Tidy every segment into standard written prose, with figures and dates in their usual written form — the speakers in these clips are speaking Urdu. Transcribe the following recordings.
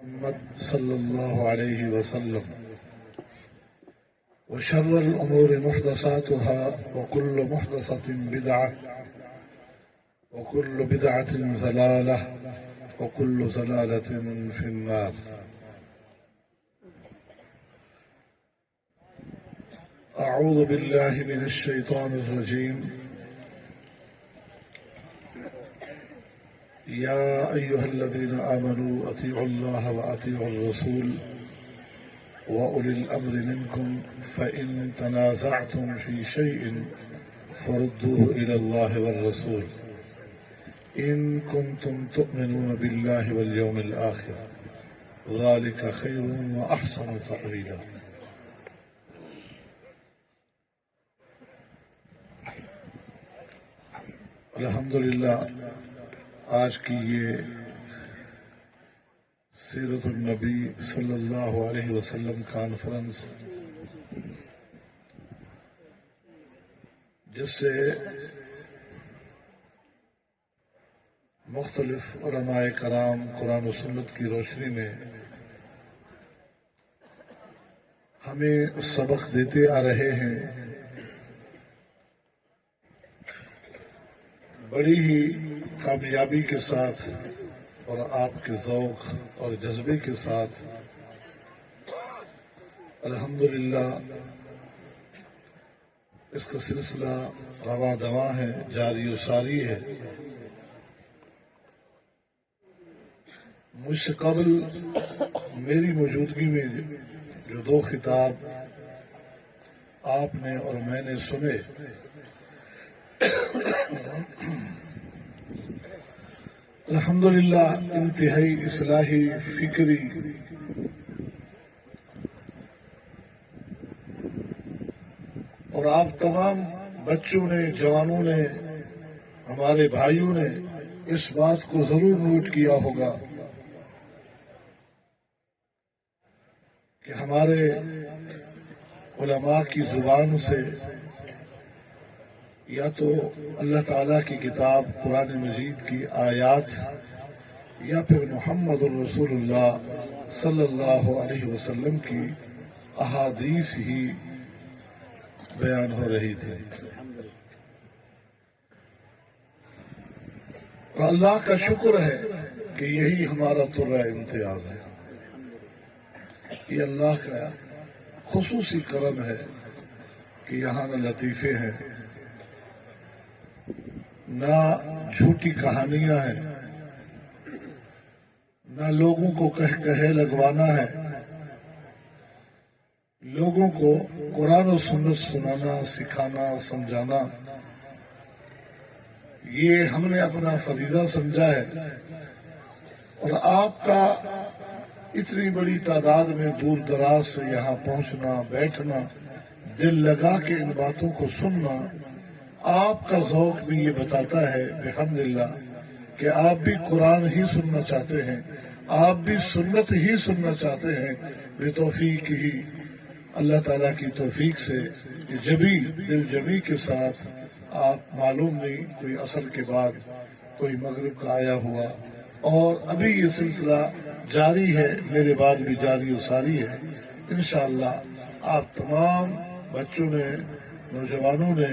محمد صلى الله عليه وسلم وشر الأمور محدثاتها وكل محدثة بدعة وكل بدعة ضلالة وكل ضلالة في النار. أعوذ بالله من الشيطان الرجيم. يا أيها الذين آمنوا أطيعوا الله وأطيعوا الرسول وأولي الأمر منكم فإن تنازعتم في شيء فردوه إلى الله والرسول إن كنتم تؤمنون بالله واليوم الآخر ذلك خير وأحسن تأويلا. الحمدللہ آج کی یہ سیرت النبی صلی اللہ علیہ وسلم کانفرنس، جس سے مختلف علماء کرام قرآن و سنت کی روشنی میں ہمیں سبق دیتے آ رہے ہیں، بڑی ہی کامیابی کے ساتھ اور آپ کے ذوق اور جذبے کے ساتھ الحمدللہ اس کا سلسلہ رواں دواں ہے، جاری و ساری ہے۔ مجھ سے قبل میری موجودگی میں جو دو خطاب آپ نے اور میں نے سنے، الحمدللہ انتہائی اصلاحی فکری اور آپ تمام بچوں نے، جوانوں نے، ہمارے بھائیوں نے اس بات کو ضرور نوٹ کیا ہوگا کہ ہمارے علماء کی زبان سے یا تو اللہ تعالیٰ کی کتاب قرآن مجید کی آیات یا پھر محمد الرسول اللہ صلی اللہ علیہ وسلم کی احادیث ہی بیان ہو رہی تھی، اور اللہ کا شکر ہے کہ یہی ہمارا ترہ امتیاز ہے۔ یہ اللہ کا خصوصی کرم ہے کہ یہاں نہ لطیفے ہیں، نہ جھوٹی کہانیاں ہیں، نہ لوگوں کو کہے لگوانا ہے، لوگوں کو قرآن و سنت سنانا، سکھانا، سمجھانا، یہ ہم نے اپنا فریضہ سمجھا ہے۔ اور آپ کا اتنی بڑی تعداد میں دور دراز سے یہاں پہنچنا، بیٹھنا، دل لگا کے ان باتوں کو سننا، آپ کا ذوق بھی یہ بتاتا ہے بحمدللہ کہ آپ بھی قرآن ہی سننا چاہتے ہیں، آپ بھی سنت ہی سننا چاہتے ہیں، بتوفیق ہی اللہ تعالیٰ کی توفیق سے جبی دل جمی کے ساتھ آپ معلوم نہیں کوئی عصر کے بعد کوئی مغرب کا آیا ہوا، اور ابھی یہ سلسلہ جاری ہے، میرے بعد بھی جاری و ساری ہے۔ انشاءاللہ آپ تمام بچوں نے، نوجوانوں نے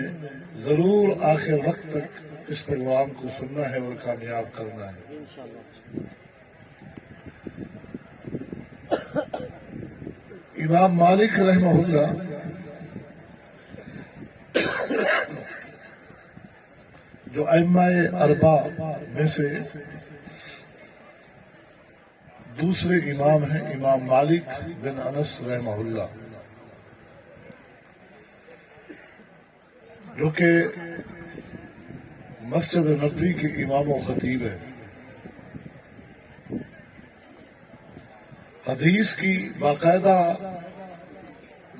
ضرور آخر وقت تک اس پروگرام کو سننا ہے اور کامیاب کرنا ہے۔ امام مالک رحمہ اللہ جو ائمہ اربع میں سے دوسرے امام ہیں، امام مالک بن انس رحمہ اللہ، جو کہ مسجد نبوی کے امام و خطیب ہیں۔ حدیث کی باقاعدہ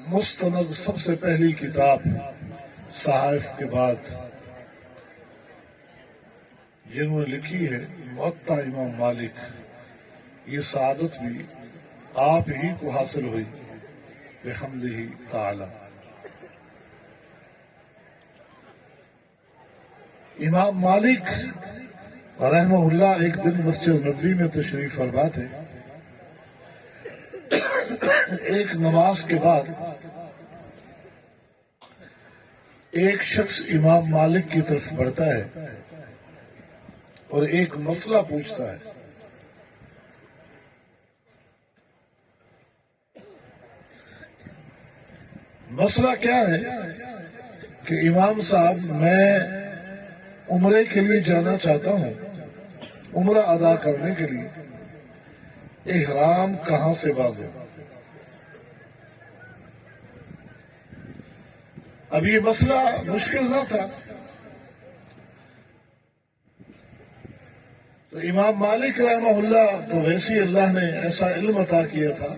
مستند سب سے پہلی کتاب صحائف کے بعد جنہوں نے لکھی ہے موطا امام مالک، یہ سعادت بھی آپ ہی کو حاصل ہوئی بحمدہ تعالی۔ امام مالک رحمہ اللہ ایک دن مسجد نبوی میں تشریف فرما تھے، ایک نماز کے بعد ایک شخص امام مالک کی طرف بڑھتا ہے اور ایک مسئلہ پوچھتا ہے. مسئلہ کیا ہے کہ امام صاحب میں عمرے کے لیے جانا چاہتا ہوں, عمرہ ادا کرنے کے لیے احرام کہاں سے باندھوں؟ اب یہ مسئلہ مشکل نہ تھا, تو امام مالک رحمہ اللہ تو ویسے اللہ نے ایسا علم عطا کیا تھا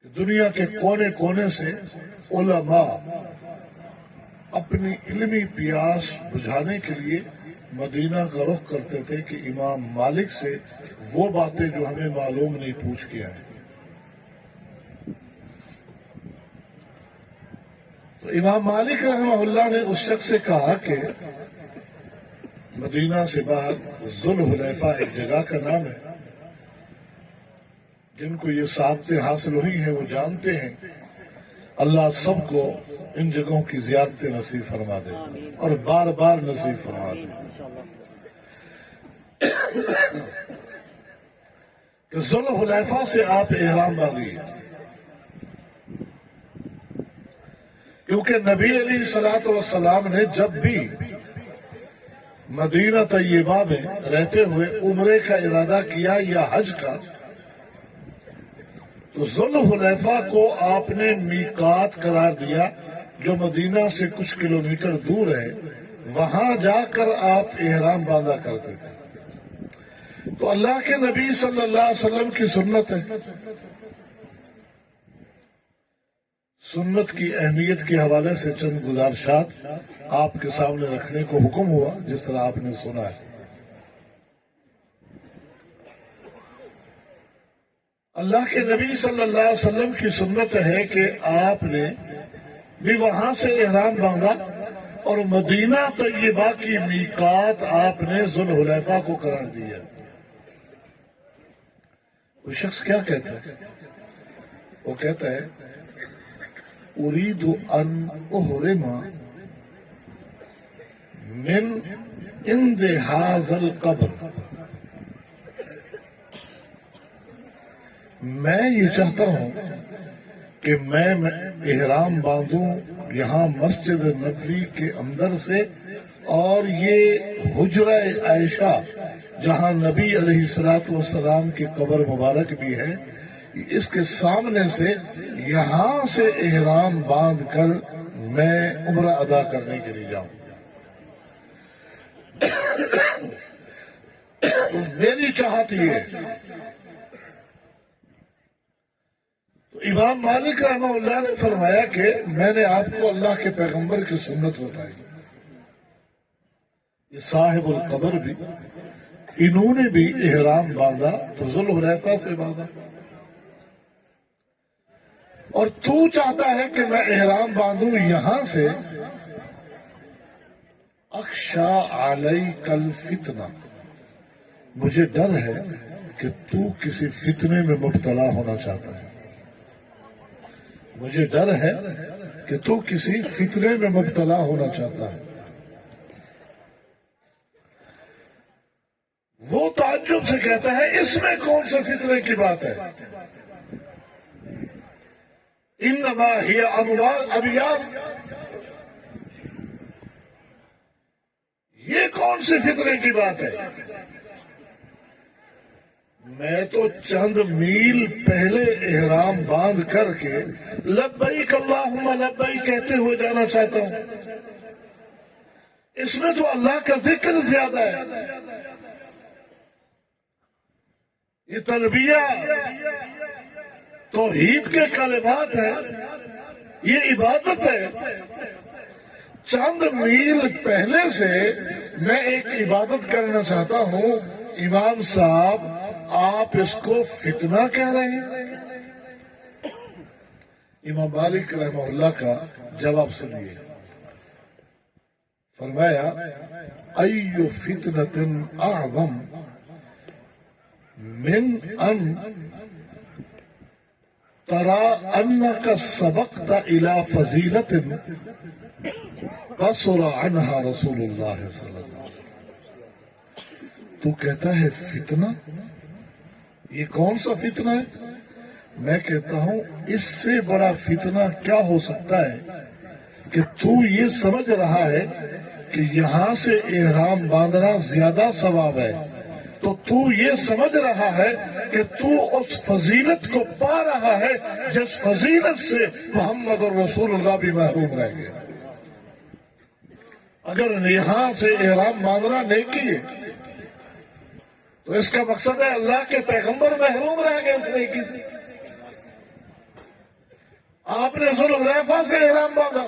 کہ دنیا کے کونے کونے سے علماء اپنی علمی پیاس بجھانے کے لیے مدینہ کا رخ کرتے تھے کہ امام مالک سے وہ باتیں جو ہمیں معلوم نہیں پوچھ کے آئے. تو امام مالک رحمہ اللہ نے اس شخص سے کہا کہ مدینہ سے باہر ذوالحلیفہ ایک جگہ کا نام ہے, جن کو یہ سعادتیں حاصل ہوئی ہیں وہ جانتے ہیں. اللہ سب کو ان جگہوں کی زیارتیں نصیب فرما دے اور بار بار نصیب فرما دے. کہ ذوالحلیفہ سے آپ احرام باندھیے, کیونکہ نبی علیہ الصلوۃ والسلام نے جب بھی مدینہ طیبہ میں رہتے ہوئے عمرے کا ارادہ کیا یا حج کا, تو ذوالحلیفہ کو آپ نے میقات قرار دیا جو مدینہ سے کچھ کلومیٹر دور ہے. وہاں جا کر آپ احرام باندھا کرتے تھے. تو اللہ کے نبی صلی اللہ علیہ وسلم کی سنت ہے. سنت کی اہمیت کے حوالے سے چند گزارشات آپ کے سامنے رکھنے کو حکم ہوا, جس طرح آپ نے سنا ہے. اللہ کے نبی صلی اللہ علیہ وسلم کی سنت ہے کہ آپ نے بھی وہاں سے احرام باندھا اور مدینہ طیبہ کی میقات آپ نے ذوالحلیفہ کو قرار دیا. وہ شخص کیا کہتا ہے؟ وہ کہتا ہے اريد ان احرم من عند هذا القبر. میں یہ چاہتا ہوں کہ میں احرام باندھوں یہاں مسجد نبوی کے اندر سے, اور یہ حجرہ عائشہ جہاں نبی علیہ الصلوۃ والسلام کی قبر مبارک بھی ہے, اس کے سامنے سے یہاں سے احرام باندھ کر میں عمرہ ادا کرنے کے لیے جاؤں. میری چاہت یہ ہے. تو امام مالک رحمہ اللہ نے فرمایا کہ میں نے آپ کو اللہ کے پیغمبر کی سنت بتائی. یہ صاحب القبر بھی, انہوں نے بھی احرام باندھا تو ذوالحلیفہ سے باندھا, اور تو چاہتا ہے کہ میں احرام باندھوں یہاں سے. اخشا علیک الفتنہ, مجھے ڈر ہے کہ تو کسی فتنے میں مبتلا ہونا چاہتا ہے. مجھے ڈر ہے کہ تو کسی فتنے میں مبتلا ہونا چاہتا ہے. وہ تعجب سے کہتا ہے اس میں کون سے فتنے کی بات ہے؟ انما ہی اموال ابیات, یہ کون سی فتنے کی بات ہے؟ میں تو چند میل پہلے احرام باندھ کر کے لبیک اللہم لبیک کہتے ہوئے جانا چاہتا ہوں. اس میں تو اللہ کا ذکر زیادہ ہے. یہ تلبیہ توحید کے کلمات ہیں, یہ عبادت ہے. چند میل پہلے سے میں ایک عبادت کرنا چاہتا ہوں. امام صاحب آپ اس کو فتنہ کہہ رہے ہیں؟ امام مالک رحمہ اللہ کا جواب سنیے. فرمایا ایو فتنۃ اعظم من ان ترى انك سبقت الى فضیلت قصر عنها رسول اللہ صلی اللہ علیہ وسلم. تو کہتا ہے فتنہ، یہ کون سا فتنہ ہے؟ میں کہتا ہوں اس سے بڑا فتنہ کیا ہو سکتا ہے کہ تو یہ سمجھ رہا ہے کہ یہاں سے احرام باندھنا زیادہ ثواب ہے، تو تو یہ سمجھ رہا ہے کہ تو اس فضیلت کو پا رہا ہے جس فضیلت سے محمد رسول اللہ بھی محروم رہ گیا. اگر یہاں سے احرام باندھنا نیکی ہے تو اس کا مقصد ہے اللہ کے پیغمبر محروم رہ گئے اس نیکی سے. آپ نے ذوالحلیفہ سے احرام باندھا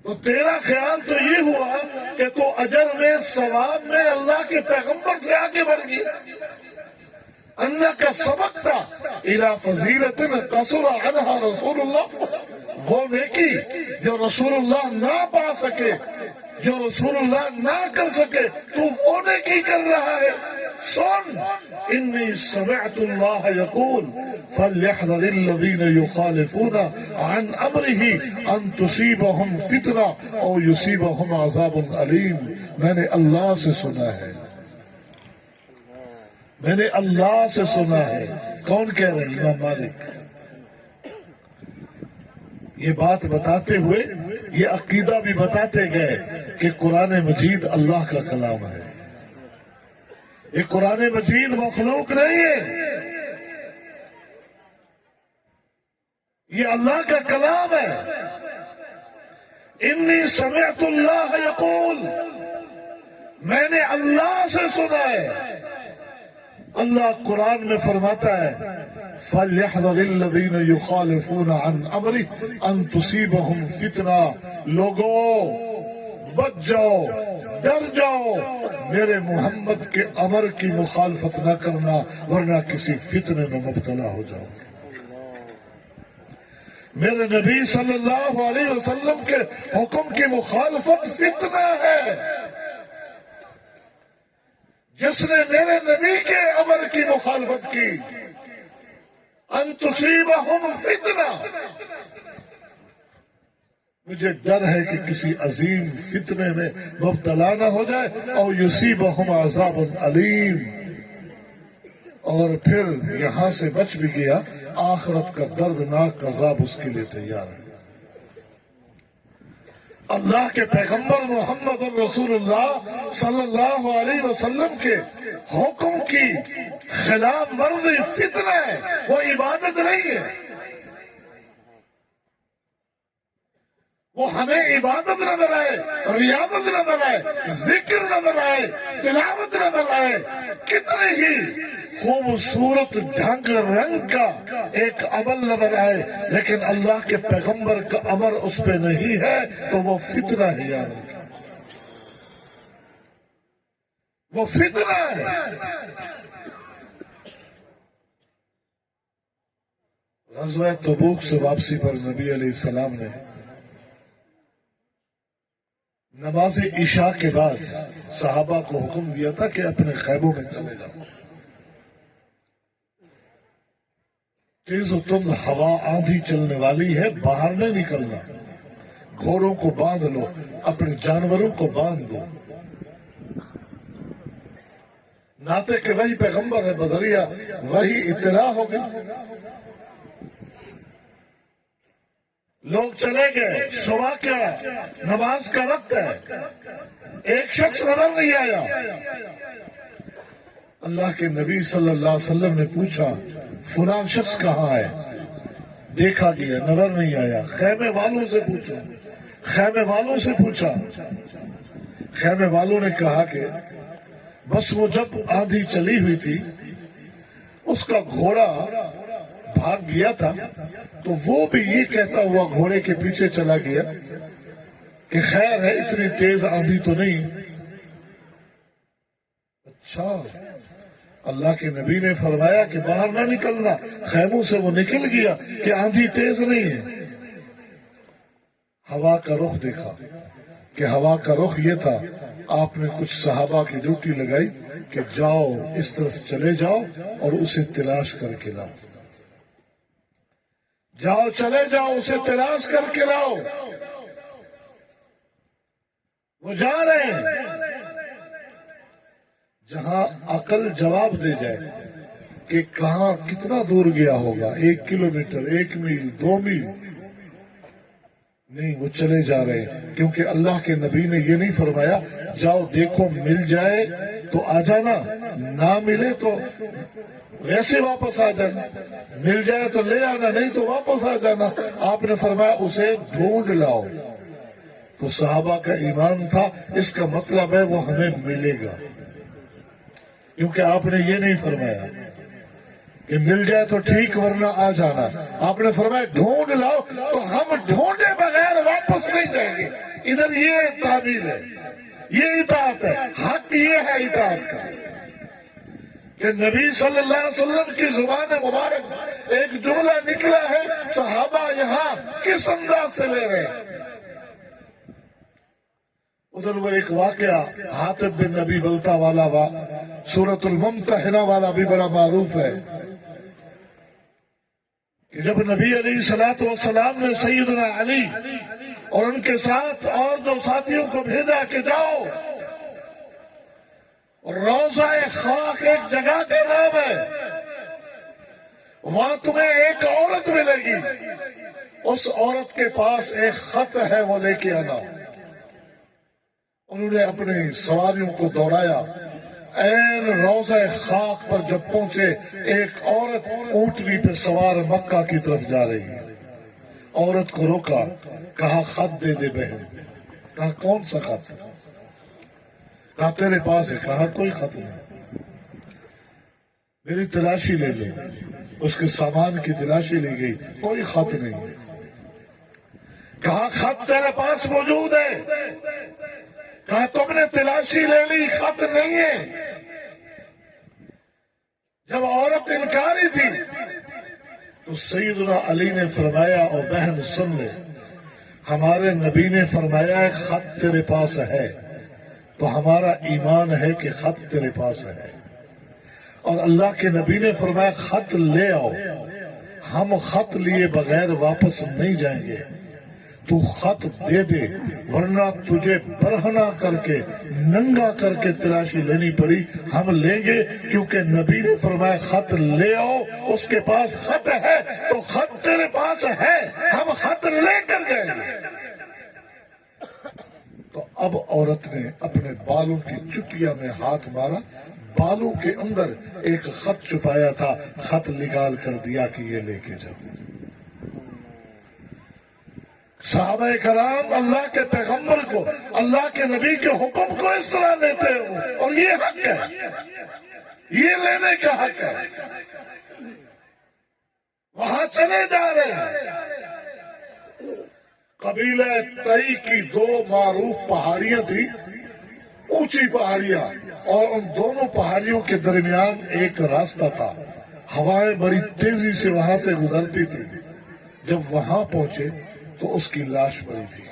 تو تیرا خیال تو یہ ہوا کہ تو اجر میں ثواب میں اللہ کے پیغمبر سے آگے بڑھ گیا. اللہ کا سبق تھا الى فضیلت قصر عنها رسول اللہ، وہ نیکی جو رسول اللہ نہ پا سکے، جو رسول اللہ نہ کر سکے، تو وہ نیکی کر رہا ہے. سن، انی سمعت اللہ یقول فلیحذر الذین یخالفون عن امرہ ان تصیبہم فتنہ او یصیبہم عذاب علیم. میں نے اللہ سے سنا ہے، میں نے اللہ سے سنا ہے. کون کہہ رہے ہیں؟ امام مالک. یہ بات بتاتے ہوئے یہ عقیدہ بھی بتاتے گئے کہ قرآن مجید اللہ کا کلام ہے. یہ قرآن مجید مخلوق نہیں ہے، یہ اللہ کا کلام ہے. انی سمعت اللہ یقول، میں نے اللہ سے سنا ہے. اللہ قرآن میں فرماتا ہے فَلْيَحْذَرِ الَّذِينَ يُخَالِفُونَ عَنْ أَمْرِهِ أَن تُصِيبَهُمْ فِتْنَةٌ. لوگو بچ جاؤ، ڈر جاؤ، میرے محمد کے امر کی مخالفت نہ کرنا ورنہ کسی فتنے میں مبتلا ہو جاؤ. میرے نبی صلی اللہ علیہ وسلم کے حکم کی مخالفت فتنہ ہے. جس نے میرے نبی کے امر کی مخالفت کی، ان تصیبہم فتنہ، مجھے ڈر ہے کہ کسی عظیم فتنے میں مبتلا نہ ہو جائے. اور یصیبہم عذاب علیم، اور پھر یہاں سے بچ بھی گیا، آخرت کا دردناک عذاب اس کے لیے تیار ہے. اللہ کے پیغمبر محمد رسول اللہ صلی اللہ علیہ وسلم کے حکم کی خلاف ورزی فتنہ ہے، وہ عبادت نہیں ہے. وہ ہمیں عبادت نظر آئے، ریاضت نظر آئے، ذکر نظر آئے، تلاوت نظر آئے، کتنے ہی خوبصورت ڈھنگ رنگ کا ایک عمل نظر آئے، لیکن اللہ کے پیغمبر کا امر اس پہ نہیں ہے تو وہ فتنہ ہے. یاد رکھیں، وہ فتنہ ہے. غزوہ تبوک سے واپسی پر نبی علیہ السلام نے نماز عشاء کے بعد صحابہ کو حکم دیا تھا کہ اپنے خیموں میں چلے جاؤ. تیز و تند ہوا آندھی چلنے والی ہے، باہر نہیں نکلنا. گھوڑوں کو باندھ لو، اپنے جانوروں کو باندھ دو. ناطے کہ وہی پیغمبر ہے، بذریعہ وہی اطلاع ہو گئی. لوگ چلے گئے. صبح کیا نماز کا وقت ہے، ایک شخص نظر نہیں آیا. اللہ کے نبی صلی اللہ علیہ وسلم نے پوچھا فلاں شخص کہاں ہے؟ دیکھا گیا، نظر نہیں آیا. خیمے والوں سے پوچھا، خیمے والوں سے پوچھا. خیمے والوں نے کہا کہ بس وہ جب آندھی چلی ہوئی تھی اس کا گھوڑا بھاگ گیا تھا، تو وہ بھی یہ کہتا ہوا گھوڑے کے پیچھے چلا گیا کہ خیر ہے، اتنی تیز آندھی تو نہیں. اچھا، اللہ کے نبی نے فرمایا کہ باہر نہ نکلنا. خیموں سے وہ نکل گیا کہ آندھی تیز نہیں ہے. ہوا کا رخ دیکھا، کہ ہوا کا رخ یہ تھا، آپ نے کچھ صحابہ کی ڈیوٹی لگائی کہ جاؤ اس طرف چلے جاؤ اور اسے تلاش کر کے لاؤ، جاؤ چلے جاؤ اسے تلاش کر کے لاؤ۔ وہ جا رہے ہیں جہاں عقل جواب دے جائے کہ کہاں کتنا دور گیا ہوگا، 1 کلومیٹر، 1 میل، 2 میل، نہیں، وہ چلے جا رہے ہیں، کیونکہ اللہ کے نبی نے یہ نہیں فرمایا جاؤ دیکھو مل جائے تو آ جانا، نہ ملے تو ویسے واپس آ جانا، مل جائے تو لے آنا، نہیں تو واپس آ جانا۔ آپ نے فرمایا اسے ڈھونڈ لاؤ۔ تو صحابہ کا ایمان تھا اس کا مطلب ہے وہ ہمیں ملے گا، کیونکہ آپ نے یہ نہیں فرمایا کہ مل جائے تو ٹھیک ورنہ آ جانا، آپ نے فرمایا ڈھونڈ لاؤ، تو ہم ڈھونڈے بغیر واپس نہیں جائیں گے۔ ادھر یہ تعبیر ہے، یہ اطاعت ہے، حق یہ ہے اطاعت کا کہ نبی صلی اللہ علیہ وسلم کی زبان مبارک ایک جملہ نکلا ہے، صحابہ یہاں کس انداز سے لے رہے ہیں۔ ادھر وہ ایک واقعہ حاتب بن نبی بلتا والا سورۃ الممتحنہ والا بھی بڑا معروف ہے کہ جب نبی علیہ الصلوۃ والسلام نے سیدنا علی اور ان کے ساتھ اور 2 ساتھیوں کو بھیجا کہ جاؤ، روضہ خاک ایک جگہ کا نام ہے، وہاں تمہیں ایک عورت ملے گی، اس عورت کے پاس ایک خط ہے، وہ لے کے آنا۔ انہوں نے اپنے سواریوں کو دوڑایا، این روضہ خاک پر جب پہنچے ایک عورت اونٹنی پہ سوار مکہ کی طرف جا رہی ہے۔ عورت کو روکا، کہا خط دے دے بہن۔ کہا کون سا خط؟ کہا تیرے پاس ہے۔ کہا کوئی خط نہیں، میری تلاشی لے لے۔ اس کے سامان کی تلاشی لی گئی، کوئی خط نہیں۔ کہا خط تیرے پاس موجود ہے؟ کہا تم نے تلاشی لے لی، خط نہیں ہے۔ جب عورت انکاری تھی تو سیدنا علی نے فرمایا، اور بہن سن لے، ہمارے نبی نے فرمایا خط تیرے پاس ہے، تو ہمارا ایمان ہے کہ خط تیرے پاس ہے، اور اللہ کے نبی نے فرمایا خط لے آؤ، ہم خط لیے بغیر واپس نہیں جائیں گے، تو خط دے دے، ورنہ تجھے برہنہ کر کے ننگا کر کے تلاشی لینی پڑی، ہم لیں گے، کیونکہ نبی نے فرمایا خط لے آؤ، اس کے پاس خط ہے، تو خط تیرے پاس ہے، ہم خط لے کر جائیں گے۔ تو اب عورت نے اپنے بالوں کی چٹیاں میں ہاتھ مارا، بالوں کے اندر ایک خط چھپایا تھا، خط نکال کر دیا کہ یہ لے کے جاؤ۔ صحابہ کرام اللہ کے پیغمبر کو، اللہ کے نبی کے حکم کو اس طرح لیتے ہو، اور یہ حق ہے، یہ لینے کا حق ہے۔ وہاں چلے جا رہے ہیں، قبیلہ تئی کی 2 معروف پہاڑیاں تھی، اونچی پہاڑیاں، اور ان دونوں پہاڑیوں کے درمیان ایک راستہ تھا، ہوائیں بڑی تیزی سے وہاں سے گزرتی تھی۔ جب وہاں پہنچے تو اس کی لاش پڑی تھی،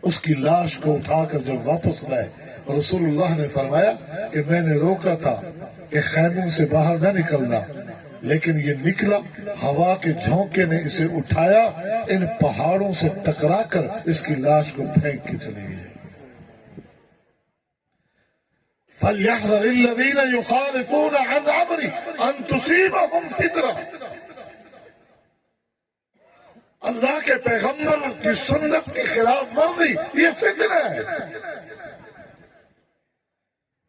اس کی لاش کو اٹھا کر جب واپس لائے، رسول اللہ نے فرمایا کہ میں نے روکا تھا کہ خیموں سے باہر نہ نکلنا، لیکن یہ نکلا، ہوا کے جھونکے نے اسے اٹھایا، ان پہاڑوں سے ٹکرا کر اس کی لاش کو پھینک کے چلی گئی۔ فَلْيَحْذَرِ الَّذِينَ يُخَالِفُونَ عَنْ أَمْرِهِ أَن تُصِيبَهُمْ فِتْنَةٌ۔ اللہ کے پیغمبر کی سنت کی خلاف ورزی یہ فتنہ ہے۔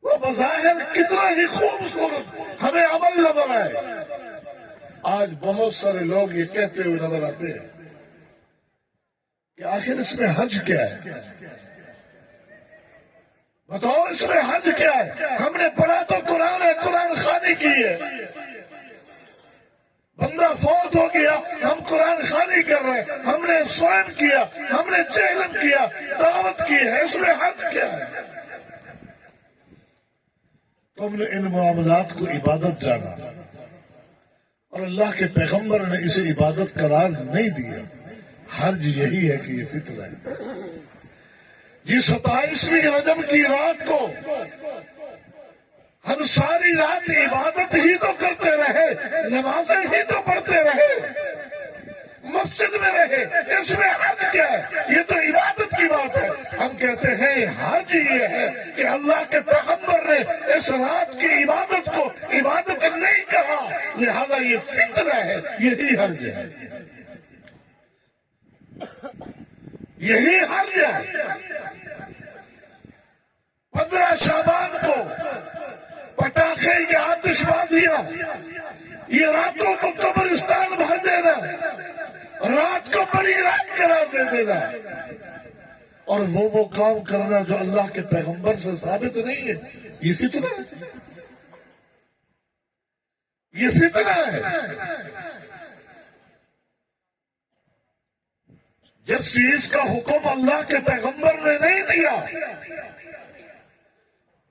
وہ بظاہر کتنا ہی خوبصورت ہمیں عمل نظر آئے، آج بہت سارے لوگ یہ کہتے ہوئے نظر آتے ہیں کہ آخر اس میں حج کیا ہے؟ بتاؤ اس میں حج کیا ہے؟ ہم نے پڑھا تو قرآن ہے، قرآن خوانی کی ہے، بندہ فوت ہو گیا، ہم قرآن خوانی کر رہے ہیں، ہم نے سوئم کیا، ہم نے چہلم کیا، دعوت کی ہے، اس میں حج کیا ہے؟ تم نے ان معاملات کو عبادت جانا، اور اللہ کے پیغمبر نے اسے عبادت قرار نہیں دیا۔ حج یہی ہے کہ یہ فطر ہے۔ یہ 27ویں رجب کی رات کو ہم ساری رات عبادت ہی تو کرتے رہے، نمازیں ہی تو پڑھتے رہے، مسجد میں رہے، اس میں حج کیا ہے؟ یہ تو عبادت کی بات ہے۔ ہم کہتے ہیں حج یہ ہے کہ اللہ کے پیغمبر نے اس رات کی عبادت کو عبادت نہیں کہا، لہذا یہ فطرہ ہے، یہی حج ہے، یہی حج ہے۔ 15 شعبان کو پٹاخے یا آتش بازیاں، یہ راتوں کو قبرستان بھر دینا، رات کو بڑی رات قرار دے دینا، اور وہ کام کرنا جو اللہ کے پیغمبر سے ثابت نہیں ہے، یہ فتنہ ہے، یہ فتنہ ہے۔ جس چیز کا حکم اللہ کے پیغمبر نے نہیں دیا،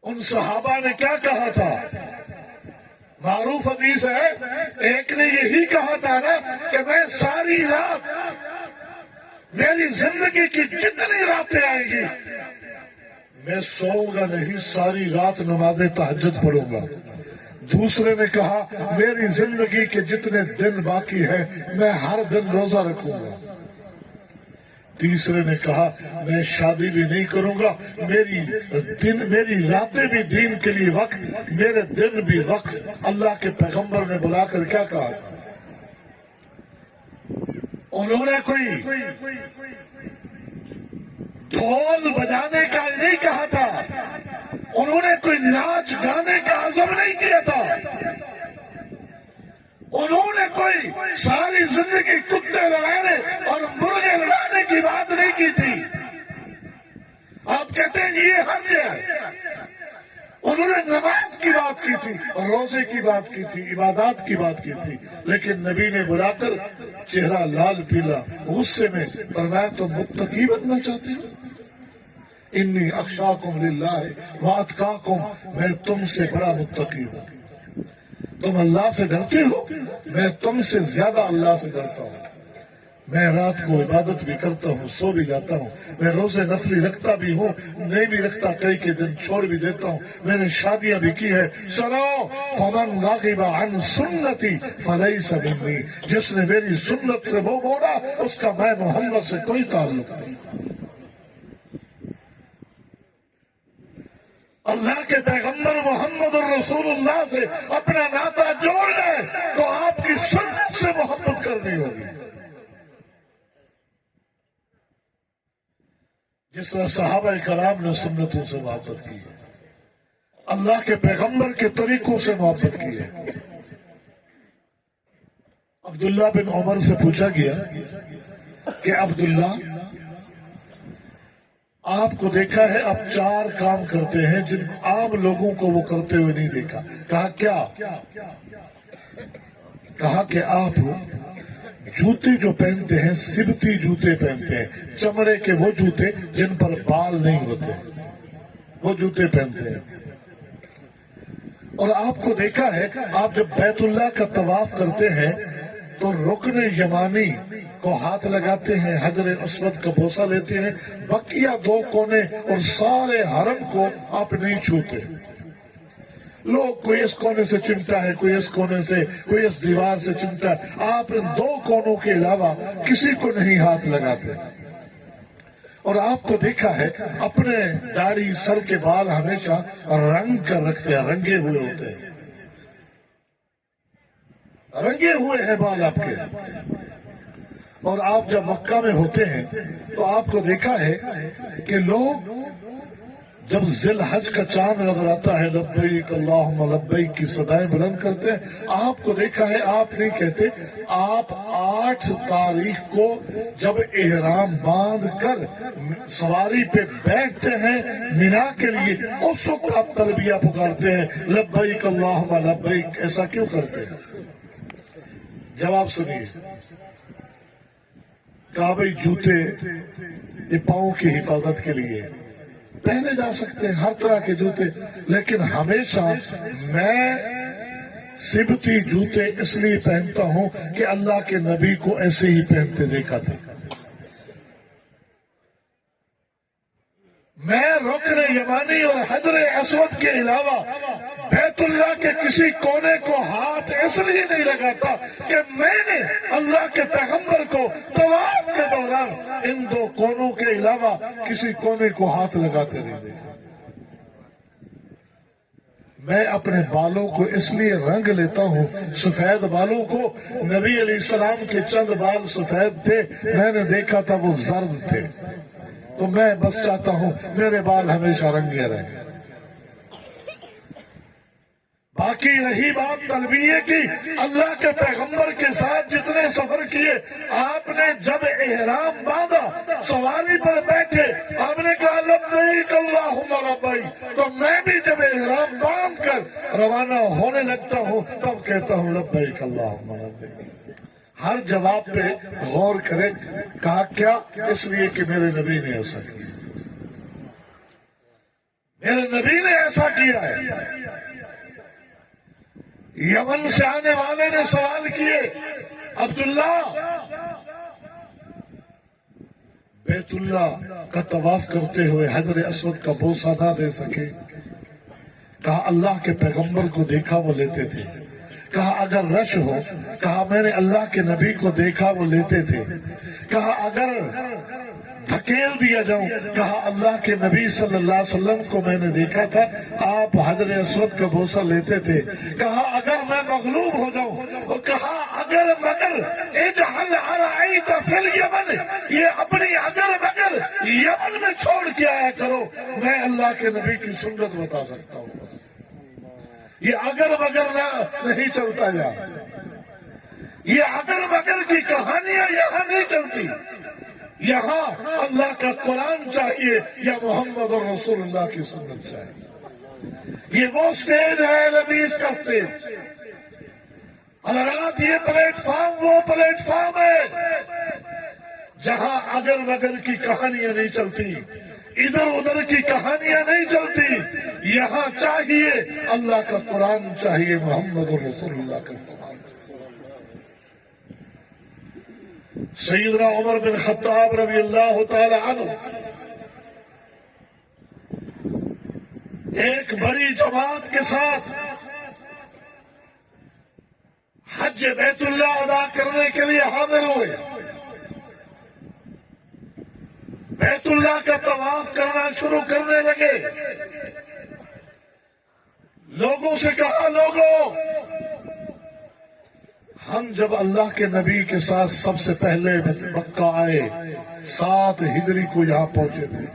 ان صحابہ نے کیا کہا تھا؟ معروف حدیث ہے، ایک نے یہی کہا تھا نا کہ میں ساری رات، میری زندگی کی جتنی راتیں آئیں گی میں سوؤں گا نہیں، ساری رات نماز تہجد پڑھوں گا۔ دوسرے نے کہا میری زندگی کے جتنے دن باقی ہیں میں ہر دن روزہ رکھوں گا۔ تیسرے نے کہا میں شادی بھی نہیں کروں گا، میری راتیں بھی دین کے لیے وقت، میرے دن بھی وقت۔ اللہ کے پیغمبر نے بلا کر کیا کہا تھا؟ انہوں نے کوئی ڈھول بجانے کا نہیں کہا تھا، انہوں نے کوئی ناچ گانے کا عزم نہیں کیا تھا، انہوں نے کوئی ساری زندگی کتے لڑانے اور مرغے لڑانے کی بات نہیں کی تھی۔ آپ کہتے ہیں یہ حج ہے، انہوں نے نماز کی بات کی تھی، روزے کی بات کی تھی، عبادات کی بات کی تھی، لیکن نبی نے بلا کر چہرہ لال پیلا غصے میں فرمایا تم متقی بننا چاہتے ہو؟ انی اخشاکم للہ واتقاکم، میں تم سے بڑا متقی ہوں۔ تم اللہ سے ڈرتے ہو، میں تم سے زیادہ اللہ سے ڈرتا ہوں۔ میں رات کو عبادت بھی کرتا ہوں، سو بھی جاتا ہوں، میں روزے نفلی رکھتا بھی ہوں، نہیں بھی رکھتا، کئی کے دن چھوڑ بھی دیتا ہوں، میں نے شادیاں بھی کی ہے۔ سنو، فمن راغب عن سنتی فلیس منی، جس نے میری سنت سے منہ موڑا اس کا میں محمد سے کوئی تعلق نہیں۔ اللہ کے پیغمبر محمد الرسول اللہ سے اپنا ناطہ جوڑ لیں تو آپ کی سنت سے محبت کرنی ہوگی۔ جس طرح صحابہ کرام نے سنتوں سے محبت کی ہے، اللہ کے پیغمبر کے طریقوں سے محبت کی ہے۔ عبداللہ بن عمر سے پوچھا گیا کہ عبداللہ، آپ کو دیکھا ہے آپ 4 کام کرتے ہیں جن عام لوگوں کو وہ کرتے ہوئے نہیں دیکھا۔ کہا کیا؟ کہا کہ آپ جوتے جو پہنتے ہیں سبتی جوتے پہنتے ہیں، چمڑے کے وہ جوتے جن پر بال نہیں ہوتے، وہ جوتے پہنتے ہیں۔ اور آپ کو دیکھا ہے آپ جب بیت اللہ کا طواف کرتے ہیں تو رکن یمانی کو ہاتھ لگاتے ہیں، حجر اسود کا بوسہ لیتے ہیں، بقیہ 2 کونے اور سارے حرم کو آپ نہیں چھوتے۔ لوگ کوئی اس کونے سے چمٹا ہے، کوئی اس کونے سے، کوئی اس دیوار سے چمٹا ہے، آپ ان 2 کونوں کے علاوہ کسی کو نہیں ہاتھ لگاتے۔ اور آپ کو دیکھا ہے اپنے داڑھی سر کے بال ہمیشہ رنگ کر رکھتے ہیں، رنگے ہوئے ہوتے ہیں، رنگے ہوئے ہیں بال آپ کے۔ اور آپ جب مکہ میں ہوتے ہیں تو آپ کو دیکھا ہے کہ لوگ جب ذی الحج کا چاند نظر آتا ہے لبیک اللہم لبیک کی صدائیں بلند کرتے ہیں۔ آپ کو دیکھا ہے آپ نہیں کہتے، آپ 8 تاریخ کو جب احرام باندھ کر سواری پہ بیٹھتے ہیں مینا کے لیے، اس وقت آپ تلبیہ پکارتے ہیں لبیک اللہم لبیک۔ ایسا کیوں کرتے ہیں؟ جواب سنیے۔ کعبے جوتے یہ پاؤں کی حفاظت کے لیے پہنے جا سکتے ہیں، ہر طرح کے جوتے، لیکن ہمیشہ میں سبتی جوتے اس لیے پہنتا ہوں کہ اللہ کے نبی کو ایسے ہی پہنتے دیکھا تھا۔ یمنی اور حجر اسود کے علاوہ بیت اللہ کے کسی کونے کو ہاتھ اس لیے نہیں لگاتا کہ میں نے اللہ کے پیغمبر کو طواف کے دوران ان دو کونوں کے علاوہ کسی کونے کو ہاتھ لگاتے نہیں دیکھا۔ میں اپنے بالوں کو اس لیے رنگ لیتا ہوں سفید بالوں کو، نبی علیہ السلام کے چند بال سفید تھے، میں نے دیکھا تھا وہ زرد تھے، تو میں بس چاہتا ہوں میرے بال ہمیشہ رنگے رہیں۔ باقی رہی بات تلبیہ کی، اللہ کے پیغمبر کے ساتھ جتنے سفر کیے، آپ نے جب احرام باندھا سواری پر بیٹھے آپ نے کہا لبیک اللہم لبیک، تو میں بھی جب احرام باندھ کر روانہ ہونے لگتا ہوں تب کہتا ہوں لبیک اللہم لبیک۔ ہر جواب پہ غور کرے، کہا کیا؟ اس لیے کہ میرے نبی نے ایسا کیا، میرے نبی نے ایسا کیا ہے۔ یمن سے آنے والے نے سوال کیے، عبداللہ بیت اللہ کا طواف کرتے ہوئے حجر اسود کا بوسہ نہ دے سکے؟ کہا اللہ کے پیغمبر کو دیکھا وہ لیتے تھے۔ کہا اگر رش ہو؟ کہا میں نے اللہ کے نبی کو دیکھا وہ لیتے تھے۔ کہا اگر دھکیل دیا جاؤں؟ کہا اللہ کے نبی صلی اللہ علیہ وسلم کو میں نے دیکھا تھا آپ حجر اسود کا بوسہ لیتے تھے۔ کہا اگر میں مغلوب ہو جاؤں؟ اور کہا اگر مگر اجعل ارعیت فی الیمن، یہ اپنی اگر مگر یمن میں چھوڑ کے آیا کرو، میں اللہ کے نبی کی سنت بتا سکتا ہوں۔ یہ اگر مگر نہیں چلتا یہاں، یہ اگر مگر کی کہانیاں یہاں نہیں چلتی، یہاں اللہ کا قرآن چاہیے یا محمد رسول اللہ کی سنت چاہیے۔ یہ وہ سٹیج ہے حدیث کا سٹیج۔ حضرات یہ پلیٹ فارم وہ پلیٹ فارم ہے جہاں اگر مگر کی کہانیاں نہیں چلتی، ادھر ادھر کی کہانیاں نہیں چلتی، یہاں چاہیے اللہ کا قرآن، چاہیے محمد رسول اللہ کا قرآن۔ سیدنا عمر بن خطاب رضی اللہ تعالی عنہ ایک بڑی جماعت کے ساتھ حج بیت اللہ ادا کرنے کے لیے حاضر ہوئے، بیت اللہ کا طواف کرنا شروع کرنے لگے۔ لوگوں سے کہا لوگوں، ہم جب اللہ کے نبی کے ساتھ سب سے پہلے مکہ آئے 7 ہجری کو یہاں پہنچے تھے،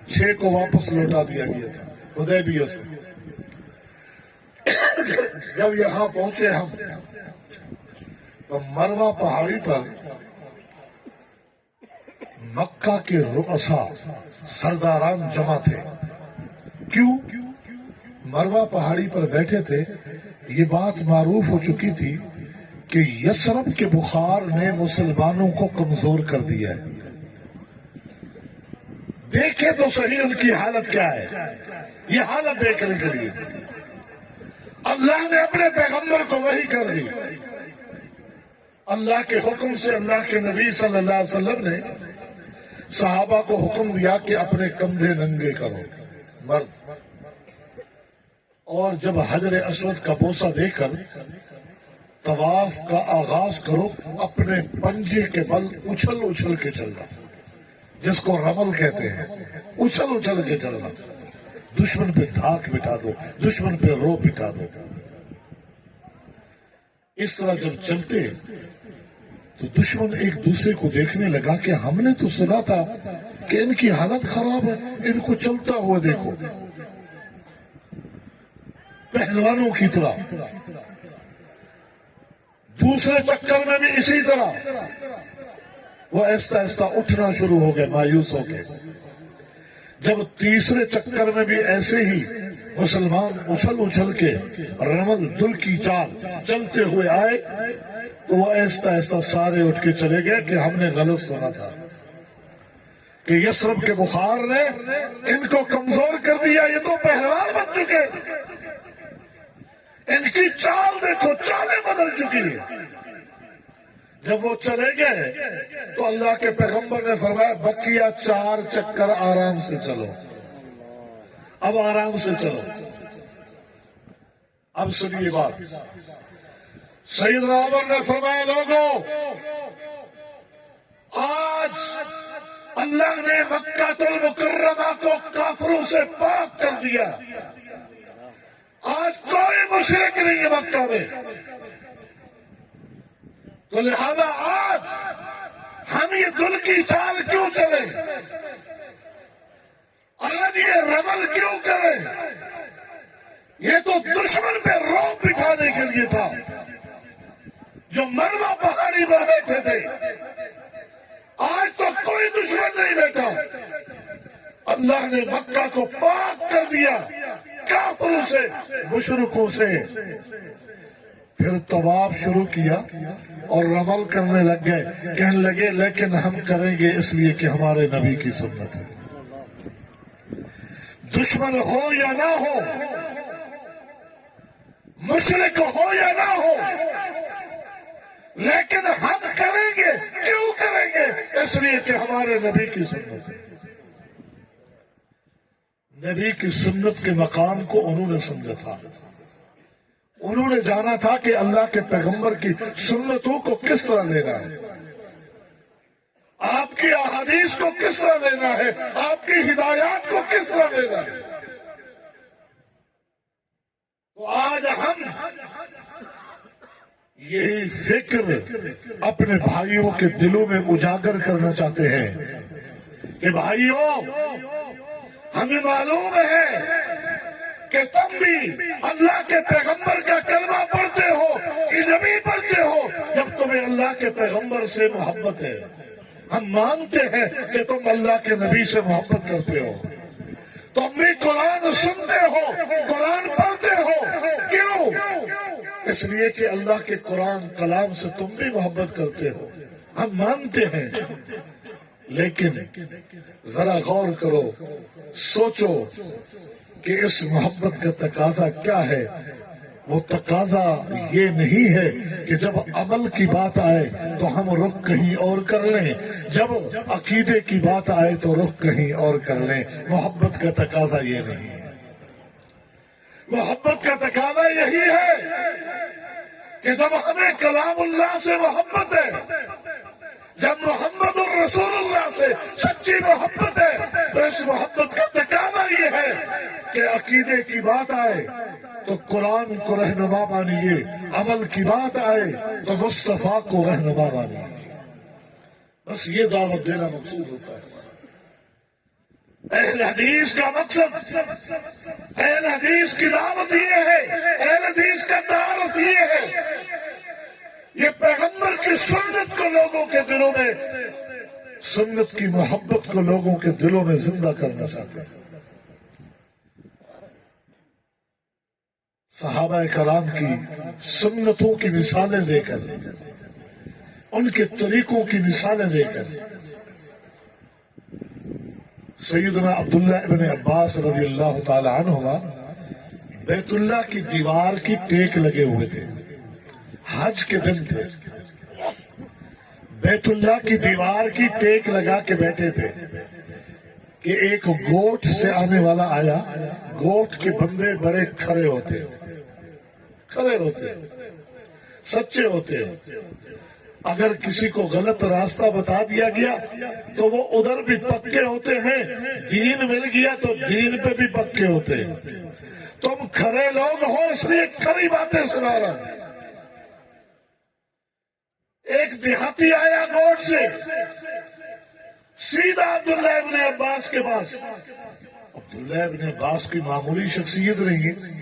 6 کو واپس لوٹا دیا گیا تھا حدیبیہ سے۔ جب یہاں پہنچے ہم تو مروہ پہاڑی پر مکہ کے رؤساء سرداران جمع تھے۔ کیوں؟ مروہ پہاڑی پر بیٹھے تھے، یہ بات معروف ہو چکی تھی کہ یثرب کے بخار نے مسلمانوں کو کمزور کر دیا ہے۔ دیکھیں تو صحیح ان کی حالت کیا ہے، یہ حالت دیکھنے کے لیے اللہ نے اپنے پیغمبر کو وحی کر دی۔ اللہ کے حکم سے اللہ کے نبی صلی اللہ علیہ وسلم نے صحابہ کو حکم دیا کہ اپنے کندھے ننگے کرو مرد، اور جب حجر اسود کا بوسہ دے کر طواف کا آغاز کرو، اپنے پنجے کے بل اچھل اچھل کے چلنا، جس کو رمل کہتے ہیں، اچھل اچھل کے چلنا۔ دشمن پہ دھاک بٹا دو، دشمن پہ رو بٹا دو۔ اس طرح جب چلتے تو دشمن ایک دوسرے کو دیکھنے لگا کہ ہم نے تو سنا تھا کہ ان کی حالت خراب ہے، ان کو چلتا ہوا دیکھو، پہلوانوں کی طرح۔ دوسرے چکر میں بھی اسی طرح وہ ایسا ایسا اٹھنا شروع ہو گئے مایوس ہو کے۔ جب تیسرے چکر میں بھی ایسے ہی مسلمان اچھل اچھل کے رمل دل کی چال چلتے ہوئے آئے تو وہ ایسا ایسا سارے اٹھ کے چلے گئے کہ ہم نے غلط سنا تھا کہ یثرب کے بخار نے ان کو کمزور کر دیا، یہ تو پہلوان بن چکے، ان کی چال دیکھو، چالیں بدل چکی ہیں۔ جب وہ چلے گئے تو اللہ کے پیغمبر نے فرمایا بقیہ 4 چکر آرام سے چلو، اب آرام سے چلو. اب سنیے بات. سیدنا عمر نے فرمایا لوگوں آج اللہ نے مکہ المکرمہ کو کافروں سے پاک کر دیا. آج کوئی مشرک نہیں ہے مکہ میں. تو لہذا آج ہم یہ دل کی چال کیوں چلیں؟ آج یہ رمل کیوں کریں؟ یہ تو دشمن پہ روب بٹھانے کے لیے تھا جو مروا پہاڑی پر بیٹھے تھے. آج تو کوئی دشمن نہیں بیٹھا. اللہ نے مکہ کو پاک کر دیا کافروں سے مشرکوں سے. پھر طواف شروع کیا اور رمل کرنے لگ گئے. کہنے لگے لیکن ہم کریں گے اس لیے کہ ہمارے نبی کی سنت ہے. دشمن ہو یا نہ ہو، مشرک ہو یا نہ ہو، لیکن ہم کریں گے. کیوں کریں گے؟ اس لیے کہ ہمارے نبی کی سنت ہے. نبی کی سنت کے مقام کو انہوں نے سمجھا تھا. انہوں نے جانا تھا کہ اللہ کے پیغمبر کی سنتوں کو کس طرح لینا ہے، آپ کی احادیث کو کس طرح لینا ہے، آپ کی ہدایات کو کس طرح لینا ہے. تو آج ہم یہی فکر اپنے بھائیوں کے دلوں میں اجاگر کرنا چاہتے ہیں کہ بھائیوں ہمیں معلوم ہے کہ تم بھی اللہ کے پیغمبر کا کلمہ پڑھتے ہو کہ نبی پڑھتے ہو جب تمہیں اللہ کے پیغمبر سے محبت ہے. ہم مانتے ہیں کہ تم اللہ کے نبی سے محبت کرتے ہو. تم بھی قرآن سنتے ہو، قرآن پڑھتے ہو. کیوں؟ اس لیے کہ اللہ کے قرآن کلام سے تم بھی محبت کرتے ہو. ہم مانتے ہیں، لیکن ذرا غور کرو، سوچو کہ اس محبت کا تقاضا کیا ہے. وہ تقاضا یہ نہیں ہے کہ جب عمل کی بات آئے تو ہم رخ کہیں اور کر لیں، جب عقیدے کی بات آئے تو رخ کہیں اور کر لیں. محبت کا تقاضا یہ نہیں ہے. محبت کا تقاضا یہی ہے کہ جب ہمیں کلام اللہ سے محبت ہے، جب محمد الرسول اللہ سے سچی محبت ہے، تو اس محبت کا تقاضا یہ ہے کہ عقیدے کی بات آئے تو قرآن کو رہنما مانیے، عمل کی بات آئے تو مصطفیٰ کو رہنما مانیے. بس یہ دعوت دینا مقصود ہوتا ہے. اہل حدیث کا مقصد، اہل حدیث کی دعوت یہ ہے، اہل حدیث کا تعارف یہ ہے، یہ پیغمبر کی سنت کو لوگوں کے دلوں میں، سنت کی محبت کو لوگوں کے دلوں میں زندہ کرنا چاہتے ہیں. صحابہ کرام کی سنتوں کی مثالیں دے کر، ان کے طریقوں کی مثالیں دے کر سیدنا عبداللہ ابن عباس رضی اللہ تعالی عنہما بیت اللہ کی دیوار کی ٹیک لگے ہوئے تھے. حج کے دن تھے، بیت اللہ کی دیوار کی ٹیک لگا کے بیٹھے تھے کہ ایک گوٹ سے آنے والا آیا. گوٹ کے بندے بڑے کھڑے ہوتے، سچے ہوتے. اگر کسی کو غلط راستہ بتا دیا گیا تو وہ ادھر بھی پکے ہوتے ہیں، دین مل گیا تو دین پہ بھی پکے ہوتے ہیں. تم کھڑے لوگ ہو اس لیے کھڑی باتیں سنا رہا ہوں. ایک دیہاتی آیا گوٹ سے، سیدھا عبداللہ ابن عباس کے پاس. عبداللہ ابن عباس کی معمولی شخصیت نہیں ہے،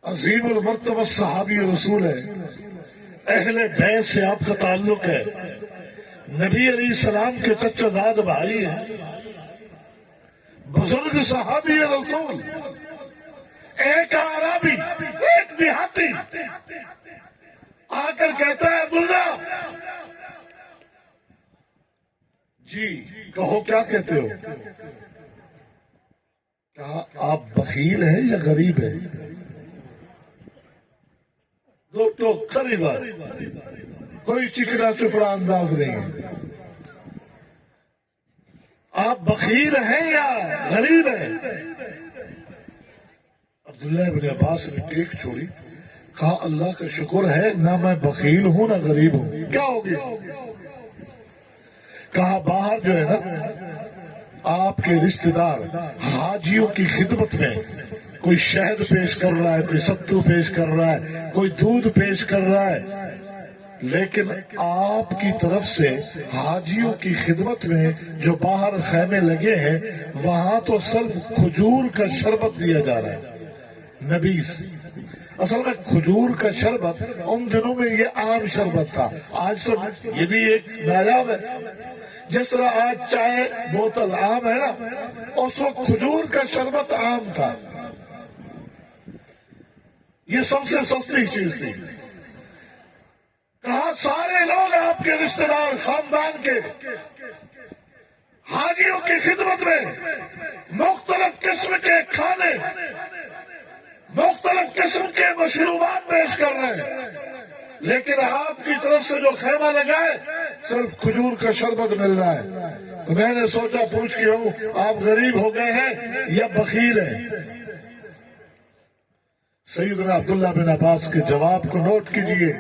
عظیم المرتبہ صحابی رسول ہے، اہل بیت سے آپ کا تعلق ہے، نبی علیہ السلام کے چچا زاد بھائی ہیں، بزرگ صحابی رسول. ایک عربی، ایک دیہاتی آ کر کہتا ہے عبداللہ جی کہو کیا کہتے ہو؟ کہا آپ بخیل ہیں یا غریب ہیں؟ دو ٹوک کھری بات، کوئی چکنا چپڑا انداز نہیں ہے. آپ بخیل ہیں یا غریب ہیں؟ عبداللہ بن عباس نے ٹیک چھوڑی، کہا اللہ کا شکر ہے نہ میں بخیل ہوں نہ غریب ہوں، کیا ہو گیا؟ کہا باہر جو ہے نا آپ کے رشتہ دار حاجیوں کی خدمت میں کوئی شہد پیش کر رہا ہے، کوئی ستو پیش کر رہا ہے، کوئی دودھ پیش کر رہا ہے، لیکن آپ کی طرف سے حاجیوں کی خدمت میں جو باہر خیمے لگے ہیں وہاں تو صرف کھجور کا شربت دیا جا رہا ہے، نبیس۔ اصل میں کھجور کا شربت ان دنوں میں یہ عام شربت تھا، آج تو یہ بھی ایک نایاب ہے، جس طرح آج چائے بوتل عام ہے نا، اس وقت کھجور کا شربت عام تھا، یہ سب سے سستی چیز تھی۔ کہا سارے لوگ آپ کے رشتہ دار خاندان کے حاجیوں کی خدمت میں مختلف قسم کے کھانے، مختلف قسم کے مشروبات پیش کر رہے ہیں، لیکن آپ کی طرف سے جو خیمہ لگائے صرف کھجور کا شربت مل رہا ہے۔ تو میں نے سوچا پوچھ کے ہوں آپ غریب ہو گئے ہیں یا بخیل ہیں؟ سیدنا عبداللہ بن عباس کے جواب کو نوٹ کیجئے،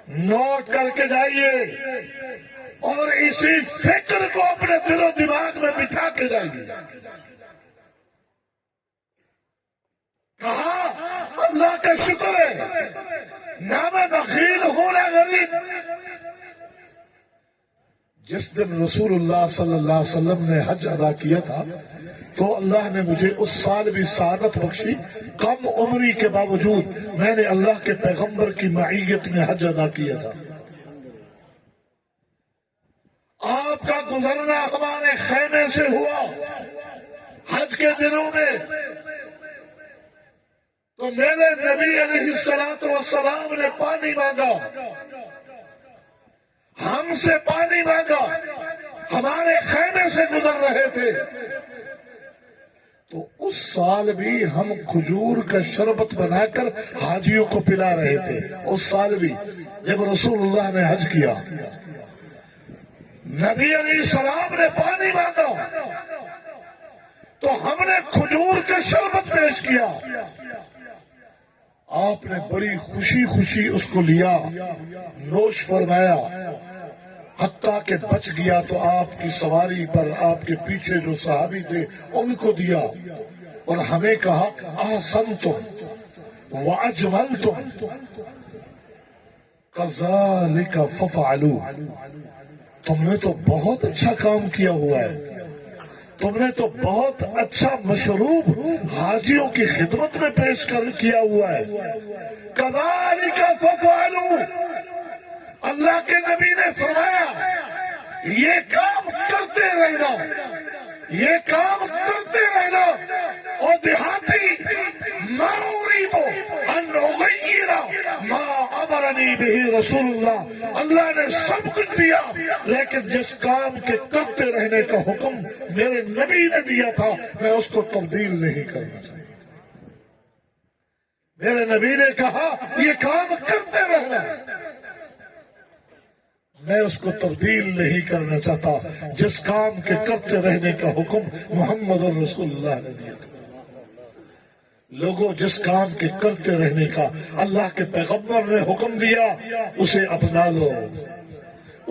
نوٹ کر کے جائیے اور اسی فکر کو اپنے دل و دماغ میں بٹھا کے جائیے۔ کہا اللہ کا شکر ہے نہ میں بخیل ہوں نہ غریب۔ جس دن رسول اللہ صلی اللہ علیہ وسلم نے حج ادا کیا تھا تو اللہ نے مجھے اس سال بھی سعادت بخشی، کم عمری کے باوجود میں نے اللہ کے پیغمبر کی معیت میں حج ادا کیا تھا۔ آپ کا گزرنا ہمارے خیمے سے ہوا حج کے دنوں میں، تو میرے نبی علیہ السلام نے پانی مانگا، ہم سے پانی مانگا، ہمارے خیمے سے گزر رہے تھے، تو اس سال بھی ہم کھجور کا شربت بنا کر حاجیوں کو پلا رہے تھے۔ اس سال بھی جب رسول اللہ نے حج کیا، نبی علیہ السلام نے پانی مانگا تو ہم نے کھجور کا شربت پیش کیا، آپ نے بڑی خوشی خوشی اس کو لیا، نوش فرمایا، حتیٰ کہ بچ گیا تو آپ کی سواری پر آپ کے پیچھے جو صحابی تھے ان کو دیا، اور ہمیں کہا احسنتم واجملتم کذالک ففعلوا، تم نے تو بہت اچھا کام کیا ہوا ہے، تم نے تو بہت اچھا مشروب حاجیوں کی خدمت میں پیش کیا ہوا ہے، کذالک ففعلوا۔ اللہ کے نبی نے فرمایا یہ کام کرتے رہنا، یہ کام کرتے رہنا، اور دیہاتی ما اریدو ان اغیر ما امرنی بہ رسول اللہ، اللہ نے سب کچھ دیا لیکن جس کام کے کرتے رہنے کا حکم میرے نبی نے دیا تھا میں اس کو تبدیل نہیں کرنا چاہیے۔ میرے نبی نے کہا یہ کام کرتے رہنا، میں اس کو تبدیل نہیں کرنا چاہتا، جس کام کے کرتے رہنے کا حکم محمد رسول اللہ نے دیا تھا۔ لوگوں جس کام کے کرتے رہنے کا اللہ کے پیغمبر نے حکم دیا اسے اپنا لو،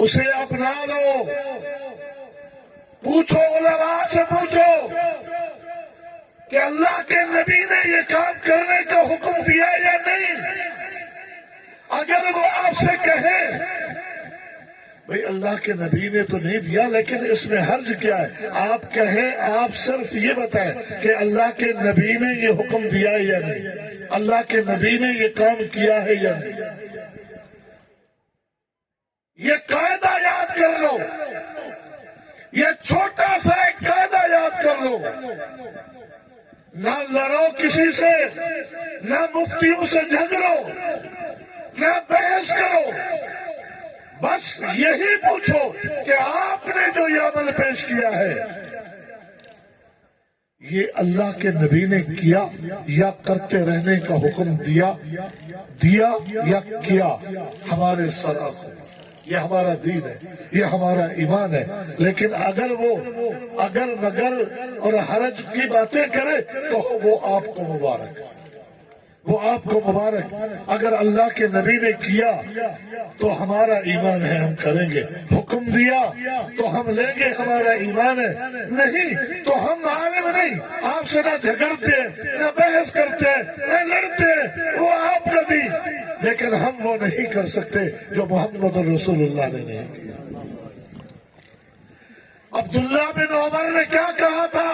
اسے اپنا لو۔ پوچھو علماء سے، پوچھو کہ اللہ کے نبی نے یہ کام کرنے کا حکم دیا یا نہیں۔ اگر وہ آپ سے کہے بھئی اللہ کے نبی نے تو نہیں دیا لیکن اس میں حرج کیا ہے، آپ کہیں، آپ صرف یہ بتائیں کہ اللہ کے نبی نے یہ حکم دیا ہے یا نہیں، اللہ کے نبی نے یہ کام کیا ہے یا نہیں۔ یہ قاعدہ یاد کر لو، یہ چھوٹا سا ایک قاعدہ یاد کر لو، نہ لڑو کسی سے، نہ مفتیوں سے جھگڑو، نہ بحث کرو، بس یہی پوچھو کہ آپ نے جو یہ عمل پیش کیا ہے یہ اللہ کے نبی نے کیا یا کرتے رہنے کا حکم دیا یا کیا؟ ہمارے سر یہ ہمارا دین ہے، یہ ہمارا ایمان ہے. لیکن اگر وہ اگر مگر اور حرج کی باتیں کرے تو وہ آپ کو مبارک، وہ آپ کو مبارک. اگر اللہ کے نبی نے کیا تو ہمارا ایمان ہے، ہم کریں گے. حکم دیا تو ہم لیں گے، ہمارا ایمان ہے. نہیں تو ہم عالم نہیں، آپ سے نہ جھگڑتے نہ بحث کرتے نہ لڑتے، وہ آپ کا دین. لیکن ہم وہ نہیں کر سکتے جو محمد رسول اللہ نے نہیں کیا. عبداللہ بن عمر نے کیا کہا تھا؟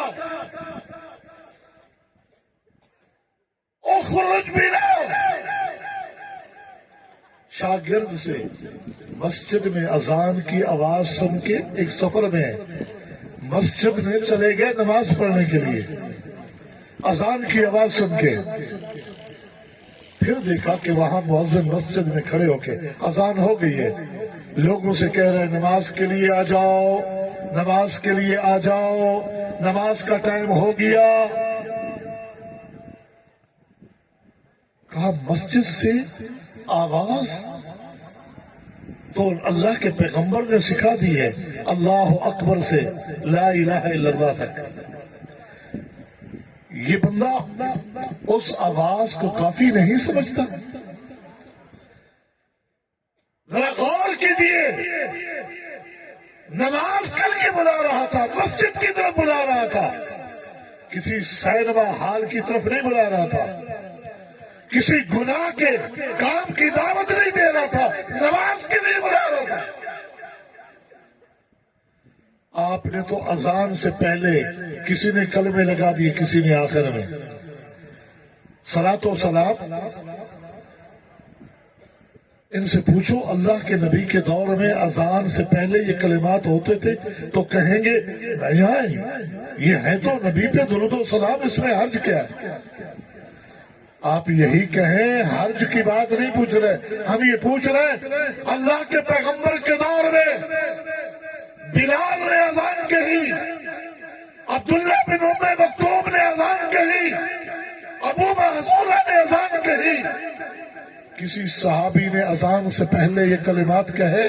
اخرج بنا. شاگرد سے مسجد میں اذان کی آواز سن کے ایک سفر میں مسجد میں چلے گئے نماز پڑھنے کے لیے، اذان کی آواز سن کے. پھر دیکھا کہ وہاں مؤذن مسجد میں کھڑے ہو کے اذان ہو گئی ہے، لوگوں سے کہہ رہے نماز کے لیے آ جاؤ، نماز کے لیے آ جاؤ، نماز کا ٹائم ہو گیا. کہا مسجد سے آواز تو اللہ کے پیغمبر نے سکھا دی ہے، اللہ اکبر سے لا الہ الا اللہ تک. یہ بندہ اس آواز کو کافی نہیں سمجھتا. ذرا غور کیجیے، نماز کے لیے بلا رہا تھا، مسجد کی طرف بلا رہا تھا، کسی سینما ہال کی طرف نہیں بلا رہا تھا، کسی گناہ کے کام کی دعوت نہیں دے رہا تھا، نماز کے لیے بلا رہا تھا. آپ نے تو اذان سے پہلے کسی نے کلمے لگا دیے، کسی نے آخر میں. صلاۃ و سلام ان سے پوچھو اللہ کے نبی کے دور میں اذان سے پہلے یہ کلمات ہوتے تھے تو کہیں گے یہ ہے تو نبی پہ درود و سلام، اس میں حرج کیا ہے؟ آپ یہی کہیں، حرج کی بات نہیں پوچھ رہے. ہم یہ پوچھ رہے اللہ کے پیغمبر کے دور میں بلال نے اذان کہی، عبداللہ بن ام مکتوم نے اذان کہی، ابو محذورہ نے اذان کہی، کسی صحابی نے اذان سے پہلے یہ کلمات کہے؟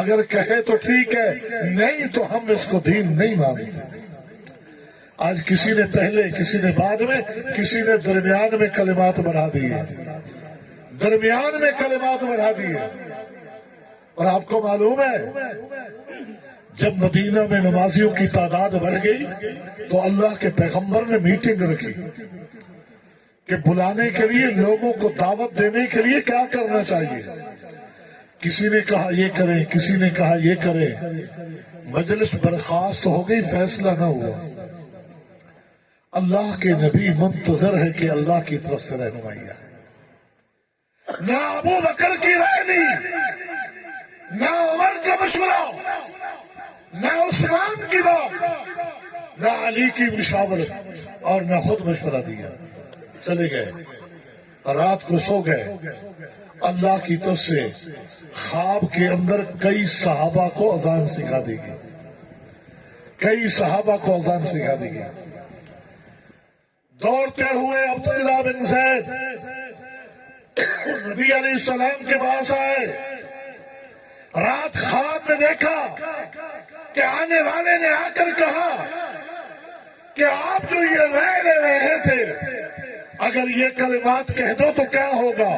اگر کہے تو ٹھیک ہے، نہیں تو ہم اس کو دین نہیں مانتے. آج کسی نے پہلے، کسی نے بعد میں، کسی نے درمیان میں کلمات بڑھا دیے، درمیان میں کلمات بڑھا دیے. اور آپ کو معلوم ہے جب مدینہ میں نمازیوں کی تعداد بڑھ گئی تو اللہ کے پیغمبر نے میٹنگ رکھی کہ بلانے کے لیے، لوگوں کو دعوت دینے کے لیے کیا کرنا چاہیے. کسی نے کہا یہ کریں، کسی نے کہا یہ کریں. مجلس برخاست ہو گئی، فیصلہ نہ ہوا. اللہ کے نبی منتظر ہے کہ اللہ کی طرف سے رہنمائی آئے. نہ ابو بکر کی رائے لی، نہ عمر کا مشورہ، نہ عثمان کی بات، نہ علی کی مشاورت، اور نہ خود مشورہ دیا. چلے گئے، رات کو سو گئے. اللہ کی طرف سے خواب کے اندر کئی صحابہ کو اذان سکھا دی گئی، کئی صحابہ کو اذان سکھا دی گئی. دوڑتے ہوئے عبداللہ بن زید نبی علیہ السلام کے پاس آئے. رات خواب میں دیکھا کہ آنے والے نے آ کر کہا کہ آپ جو یہ رائے لے رہے تھے، اگر یہ کلمات کہہ دو تو کیا ہوگا؟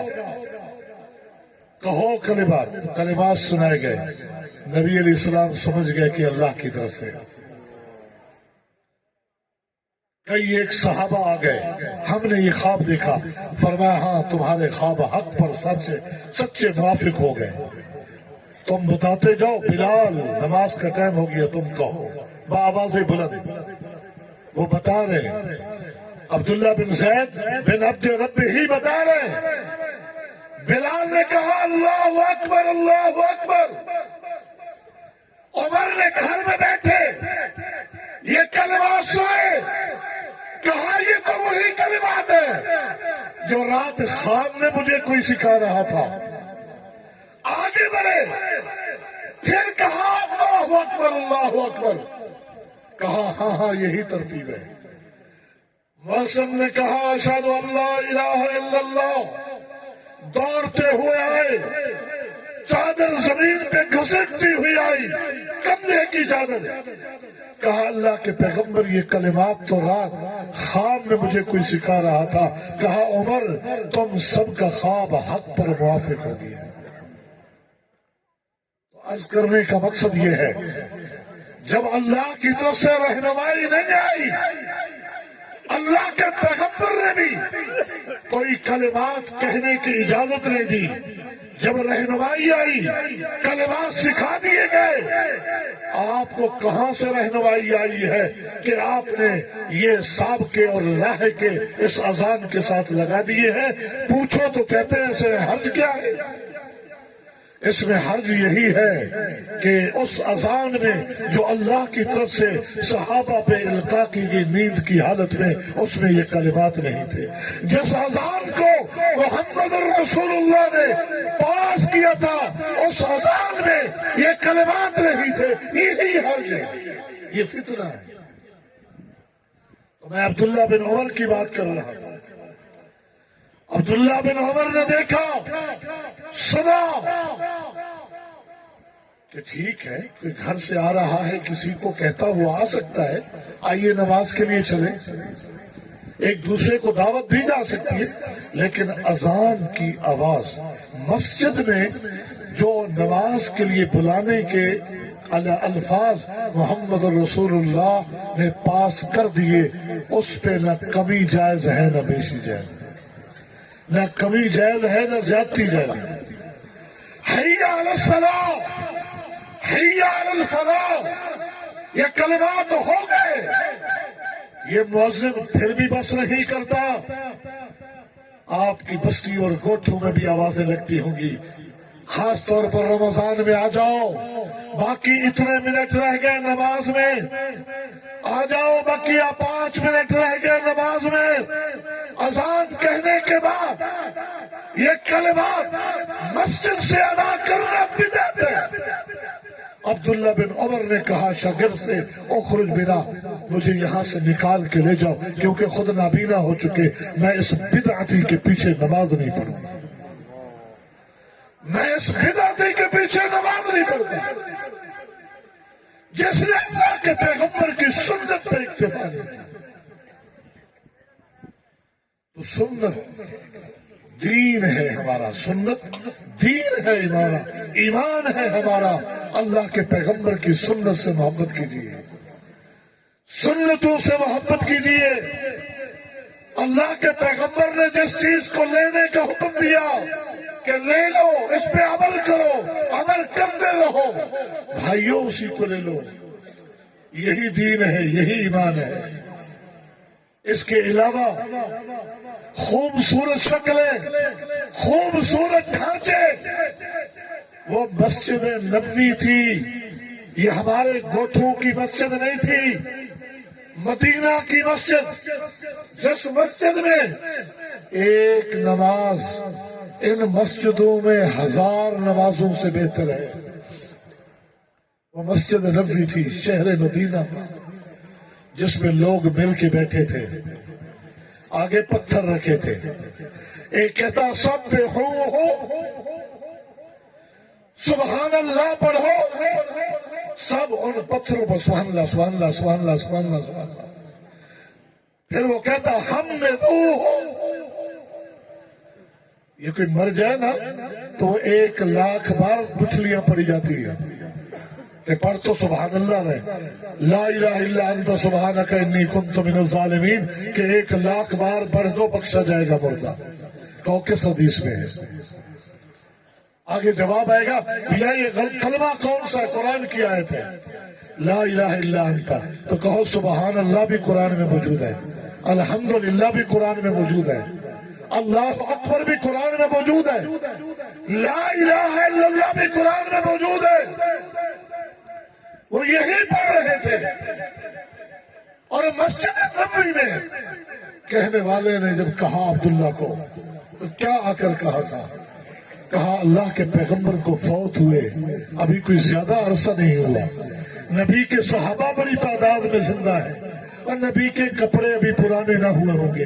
کہو کلمات. کلمات سنائے گئے. نبی علیہ السلام سمجھ گئے کہ اللہ کی طرف سے. کئی ایک صحابہ آ گئے، ہم نے یہ خواب دیکھا. فرمایا ہاں تمہارے خواب حق پر سچے موافق ہو گئے. تم بتاتے جاؤ. بلال نماز کا ٹائم ہو گیا، تم کہو بآواز بلند. وہ بتا رہے، عبداللہ بن زید بن عبد رب ہی بتا رہے. بلال نے کہا اللہ اکبر، اللہ اکبر. عمر نے گھر میں بیٹھے یہ کلمات سنے، کہا یہ تو وہی کلمات ہے جو رات خواب میں مجھے کوئی سکھا رہا تھا. آگے بڑھے، پھر کہا اللہ اکبر، اللہ اکبر. کہا ہاں ہاں یہی ترتیب ہے. موسم نے کہا اشہد ان لا الہ الا اللہ. دوڑتے ہوئے آئے، چادر زمین پہ گھسٹتی ہوئی آئی، کندھے کی چادر. کہا اللہ کے پیغمبر یہ کلمات تو رات خواب میں مجھے کوئی سکھا رہا تھا. کہا عمر تم سب کا خواب حق پر موافق ہو گیا. تو عرض کرنے کا مقصد یہ ہے جب اللہ کی طرف سے رہنمائی نہیں آئی، اللہ کے پیغمبر نے بھی کوئی کلمات کہنے کی اجازت نہیں دی. جب رہنمائی آئی، کلمات سکھا دیے گئے. آپ کو کہاں سے رہنمائی آئی ہے کہ آپ نے یہ سابقے اور راہ کے اس اذان کے ساتھ لگا دیے ہیں؟ پوچھو تو کہتے ہیں اس میں حرج کیا ہے؟ اس میں حرج یہی ہے کہ اس اذان میں جو اللہ کی طرف سے صحابہ پہ القاء کی گئی نیند کی حالت میں، اس میں یہ کلمات نہیں تھے. جس اذان کو محمد رسول اللہ نے پاس کیا تھا، اس اذان میں یہ کلمات نہیں تھے. یہی حرج ہے، یہ فتنہ ہے. میں عبداللہ بن عمر کی بات کر رہا تھا. عبداللہ بن عمر نے دیکھا، سنا کہ ٹھیک ہے کوئی گھر سے آ رہا ہے، کسی کو کہتا ہوا آ سکتا ہے، آئیے نماز کے لیے چلیں. ایک دوسرے کو دعوت دی جا سکتی ہے، لیکن اذان کی آواز مسجد میں جو نماز کے لیے بلانے کے الفاظ محمد رسول اللہ نے پاس کر دیے، اس پہ نہ کمی جائز ہے نہ بیشی جائز، نہ کمی جائز ہے نہ زیادتی جائز ہے. حی علی الصلاۃ، حی علی الفلاح، یہ کلمات ہو گئے. یہ مؤذن پھر بھی بس نہیں کرتا. آپ کی بستی اور گوٹھوں میں بھی آوازیں لگتی ہوں گی. خاص طور پر رمضان میں آ جاؤ، باقی اتنے منٹ رہ گئے نماز میں، آ جاؤ، بقیہ 5 منٹ رہ گئے نماز میں. اذان کہنے کے بعد یہ کلمات مسجد سے ادا کرنا بدعت ہے. عبداللہ بن عمر نے کہا شاگرد سے، اخرج بنا، مجھے یہاں سے نکال کے لے جاؤ، کیونکہ خود نابینا ہو چکے، میں اس بدعتی کے پیچھے نماز نہیں پڑھوں گا. میں اس بدعتی کے پیچھے نماز نہیں پڑھتا جس نے اللہ کے پیغمبر کی سنت پہ اکتفا نہیں کیا. تو سنت دین ہے ہمارا، سنت دین ہے ہمارا، ایمان ہے ہمارا. اللہ کے پیغمبر کی سنت سے محبت کیجیے، سنتوں سے محبت کیجیے. اللہ کے پیغمبر نے جس چیز کو لینے کا حکم دیا کہ لے لو، اس پہ عمل کرو، عمل کرتے رہو، بھائیوں اسی کو لے لو. یہی دین ہے، یہی ایمان ہے. اس کے علاوہ خوبصورت شکلیں، خوبصورت ڈھانچے، وہ مسجد نبوی تھی. یہ ہمارے گوٹھوں کی مسجد نہیں تھی، مدینہ کی مسجد، جس مسجد میں ایک نماز ان مسجدوں میں 1000 نمازوں سے بہتر ہے. وہ مسجد نبوی تھی، شہر مدینہ تھا، جس میں لوگ مل کے بیٹھے تھے، آگے پتھر رکھے تھے. ایک کہتا سب ہو سبحان اللہ پڑھو، سب ان پتھروں پر سبحان اللہ سبحان اللہ سبحان اللہ سبحان اللہ سبحان اللہ. پھر وہ کہتا ہم میں یہ کوئی مر جائے نا تو 1,00,000 بار پچھلیاں پڑی جاتی ہے کہ پڑھ تو سبحان اللہ رہے، لا الہ الا انت سبحانک انی کنت من الظالمین، کہ 1,00,000 بار پڑھ دو بخشا جائے گا مردہ. کہو کس حدیث میں ہے؟ آگے جواب آئے گا بھیا یہ کلمہ کون سا ہے؟ قرآن کی آیت ہے، لا الہ الا انت. تو کہو سبحان اللہ بھی قرآن میں موجود ہے، الحمدللہ بھی قرآن میں موجود ہے، اللہ اکبر بھی قرآن میں موجود ہے، لا الہ الا اللہ بھی قرآن میں موجود ہے. وہ یہی پڑھ رہے تھے. اور مسجد نبوی میں کہنے والے نے جب کہا عبداللہ کو، تو کیا آ کر کہا تھا؟ کہا اللہ کے پیغمبر کو فوت ہوئے ابھی کوئی زیادہ عرصہ نہیں ہوا، نبی کے صحابہ بڑی تعداد میں زندہ ہے، اور نبی کے کپڑے ابھی پرانے نہ ہوئے ہوں گے،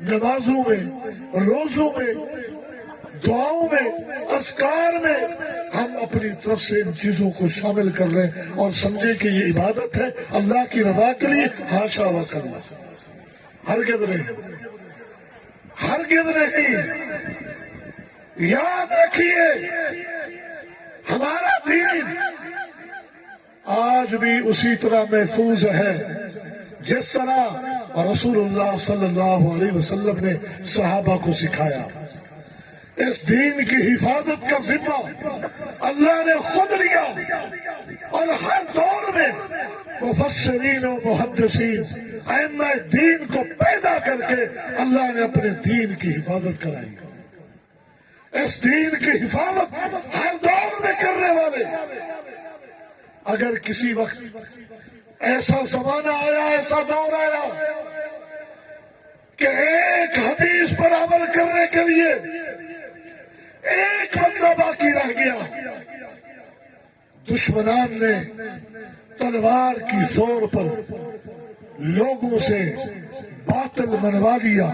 نمازوں میں، روزوں میں، دعاؤں میں، اذکار میں ہم اپنی طرف سے ان چیزوں کو شامل کر لیں اور سمجھیں کہ یہ عبادت ہے اللہ کی رضا کے لیے، ہاشا وکلا، ہرگز نہیں، ہرگز نہیں۔ یاد رکھیے ہمارا دین آج بھی اسی طرح محفوظ ہے جس طرح رسول اللہ صلی اللہ علیہ وسلم نے صحابہ کو سکھایا۔ اس دین کی حفاظت کا ذمہ اللہ نے خود لیا، اور ہر دور میں مفسرین و محدثین ائمہ دین کو پیدا کر کے اللہ نے اپنے دین کی حفاظت کرائی۔ اس دین کی حفاظت ہر دور میں کرنے والے، اگر کسی وقت ایسا زمانہ آیا، ایسا دور آیا کہ ایک حدیث پر عمل کرنے کے لیے ایک بندہ باقی رہ گیا، دشمنان نے تلوار کی زور پر لوگوں سے باطل منوا لیا،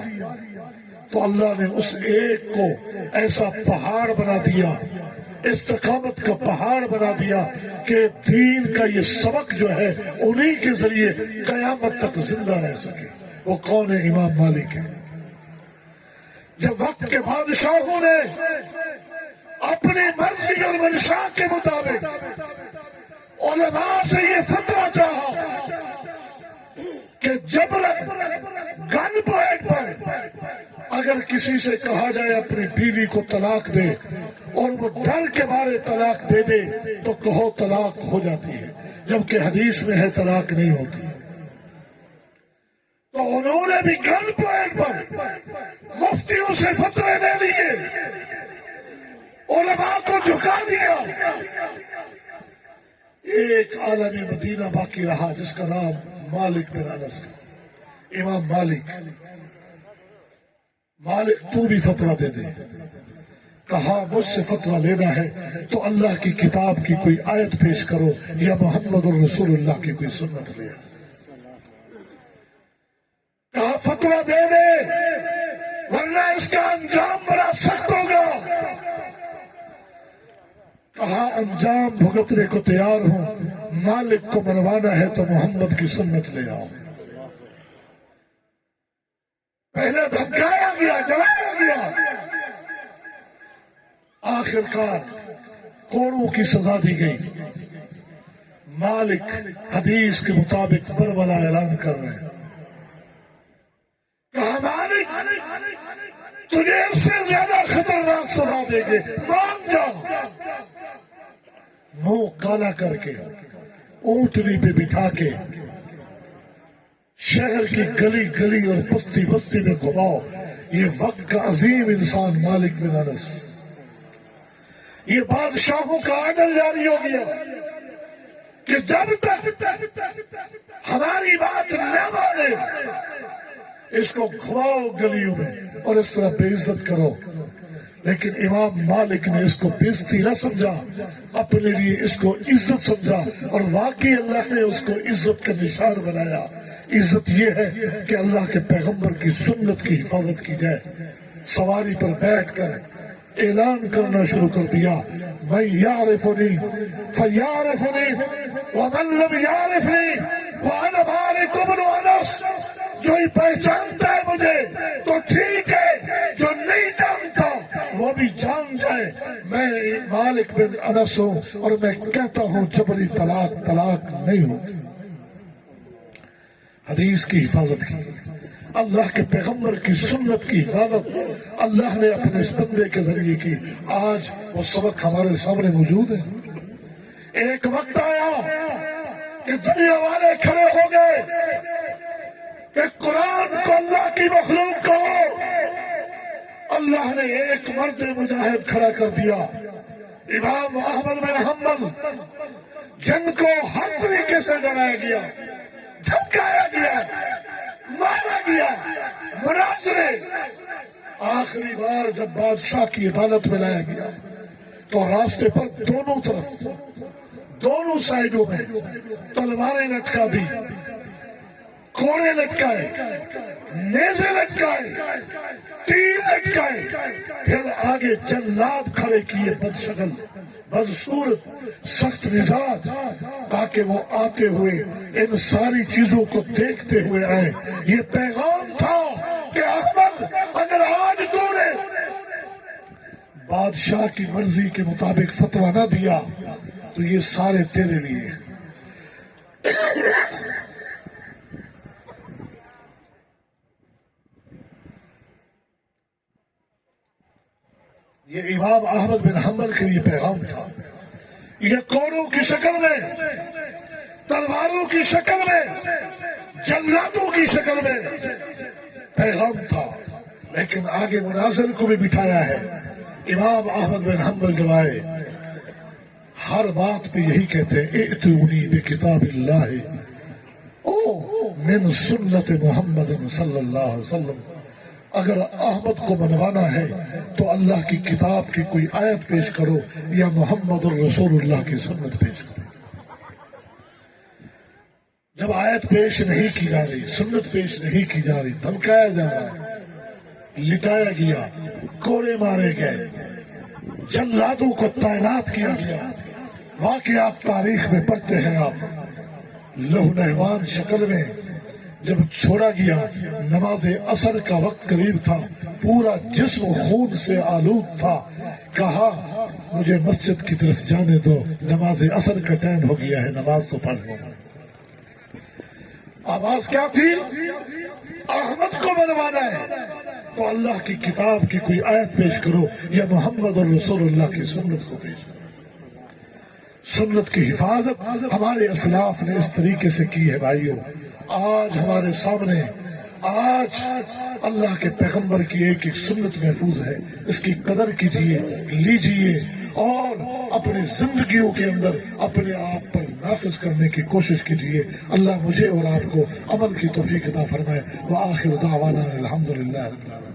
تو اللہ نے اس ایک کو ایسا پہاڑ بنا دیا، استقامت کا پہاڑ بنا دیا کہ دین کا یہ سبق جو ہے انہی کے ذریعے قیامت تک زندہ رہ سکے۔ وہ کون ہے؟ امام مالک ہے۔ جب وقت کے بادشاہوں نے اپنی مرضی اور منشا کے مطابق علماء سے یہ فتویٰ چاہا کہ جبرن گن پوائنٹ پر اگر کسی سے کہا جائے اپنی بیوی کو طلاق دے اور وہ ڈر کے مارے طلاق دے دے تو کہو طلاق ہو جاتی ہے، جبکہ حدیث میں ہے طلاق نہیں ہوتی۔ تو انہوں نے بھی گن پوائنٹ پر مفتیوں سے فتوے لے لیے، علماء کو جھکا دیا۔ ایک عالم مدینہ باقی رہا جس کا نام مالک بن انس تھا۔ امام مالک، تو بھی فتویٰ دے دے۔ کہا مجھ سے فتویٰ لینا ہے تو اللہ کی کتاب کی کوئی آیت پیش کرو یا محمد الرسول اللہ کی کوئی سنت لے۔ کہا فتویٰ دے دے ورنہ اس کا انجام بڑا سخت ہوگا۔ کہا انجام بھگتنے کو تیار ہوں، مالک کو منوانا ہے تو محمد کی سنت لے آؤ۔ پہلے دھمکایا گیا، ڈرایا گیا، آخر کار کوڑوں کی سزا دی گئی۔ مالک حدیث کے مطابق بربلا اعلان کر رہے ہیں۔ کہا مالک تجھے اس سے زیادہ خطرناک سزا دیں گے، مان جا۔ منہ کالا کر کے اونٹنی پہ بٹھا کے شہر کی گلی گلی اور بستی بستی میں گھماؤ۔ یہ وقت کا عظیم انسان مالک بن انس، یہ بادشاہوں کا عدل جاری ہو گیا کہ جب تک ہماری بات نہ مانے اس کو گھماؤ گلیوں میں اور اس طرح بے عزت کرو۔ لیکن امام مالک نے اس کو بے عزتی نہ سمجھا، اپنے لیے اس کو عزت سمجھا، اور واقعی اللہ نے اس کو عزت کا نشان بنایا۔ عزت یہ ہے کہ اللہ کے پیغمبر کی سنت کی حفاظت کی جائے۔ سواری پر بیٹھ کر اعلان کرنا شروع کر دیا، من یعرفنی فیعرفنی ومن لم یعرفنی وانا مالک بن انس۔ جو ہی پہچانتا ہے مجھے تو ٹھیک ہے، جو نہیں جانتا وہ بھی جان جائے میں مالک بن انس ہوں، اور میں کہتا ہوں جبری طلاق نہیں ہوتی۔ حدیث کی حفاظت کی، اللہ کے پیغمبر کی سنت کی حفاظت اللہ نے اپنے اس بندے کے ذریعے کی۔ آج وہ سبق ہمارے سامنے موجود ہے۔ ایک وقت آیا کہ دنیا والے کھڑے ہو گئے کہ قرآن کو اللہ کی مخلوق کہو۔ اللہ نے ایک مرد مجاہد کھڑا کر دیا، امام احمد بن حنبل، جن کو ہر طریقے سے ڈرایا گیا، دھمکایا گیا، مارا گیا، مناظرے۔ آخری بار جب بادشاہ کی عدالت میں لایا گیا تو راستے پر دونوں طرف، دونوں سائڈوں میں تلواریں لٹکا دی۔ کوڑے لٹکائے، نیزے لٹکائے، تیر لٹکائے، پھر آگے جلاد کھڑے کیے، بدشکل بدصورت سخت مزاج، تاکہ وہ آتے ہوئے ان ساری چیزوں کو دیکھتے ہوئے آئے۔ یہ پیغام تھا کہ احمد اگر آج تو نے بادشاہ کی مرضی کے مطابق فتویٰ نہ دیا تو یہ سارے تیرے لیے۔ یہ امام احمد بن حنبل کے لیے پیغام تھا۔ یہ کوڑوں کی شکل میں، تلواروں کی شکل میں، جلادوں کی شکل میں پیغام تھا، لیکن آگے مناظر کو بھی بٹھایا ہے۔ امام احمد بن حنبل جب آئے ہر بات پہ یہی کہتے ہیں، ائتونی بکتاب اللہ او من سنت محمد صلی اللہ علیہ وسلم۔ اگر احمد کو منوانا ہے تو اللہ کی کتاب کی کوئی آیت پیش کرو یا محمد الرسول اللہ کی سنت پیش کرو۔ جب آیت پیش نہیں کی جا رہی، سنت پیش نہیں کی جا رہی، دھمکایا جا رہا ہے، لٹایا گیا، کوڑے مارے گئے، جلادوں کو تعینات کیا گیا۔ واقعات تاریخ میں پڑھتے ہیں آپ، لہو نہوان شکل میں جب چھوڑا گیا، نماز عصر کا وقت قریب تھا، پورا جسم خون سے آلود تھا، کہا مجھے مسجد کی طرف جانے دو، نماز عصر کا ٹائم ہو گیا ہے، نماز تو پڑھ لوں۔ آواز کیا تھی؟ احمد کو منوانا ہے تو اللہ کی کتاب کی کوئی آیت پیش کرو یا محمد الرسول اللہ کی سنت کو پیش کرو۔ سنت کی حفاظت ہمارے اسلاف نے اس طریقے سے کی ہے بھائیوں۔ آج ہمارے سامنے آج اللہ کے پیغمبر کی ایک ایک سنت محفوظ ہے، اس کی قدر کیجئے، لیجئے اور اپنی زندگیوں کے اندر اپنے آپ پر نافذ کرنے کی کوشش کیجئے۔ اللہ مجھے اور آپ کو عمل کی توفیق عطا فرمائے۔ وآخر دعوانا الحمدللہ رب العالمین۔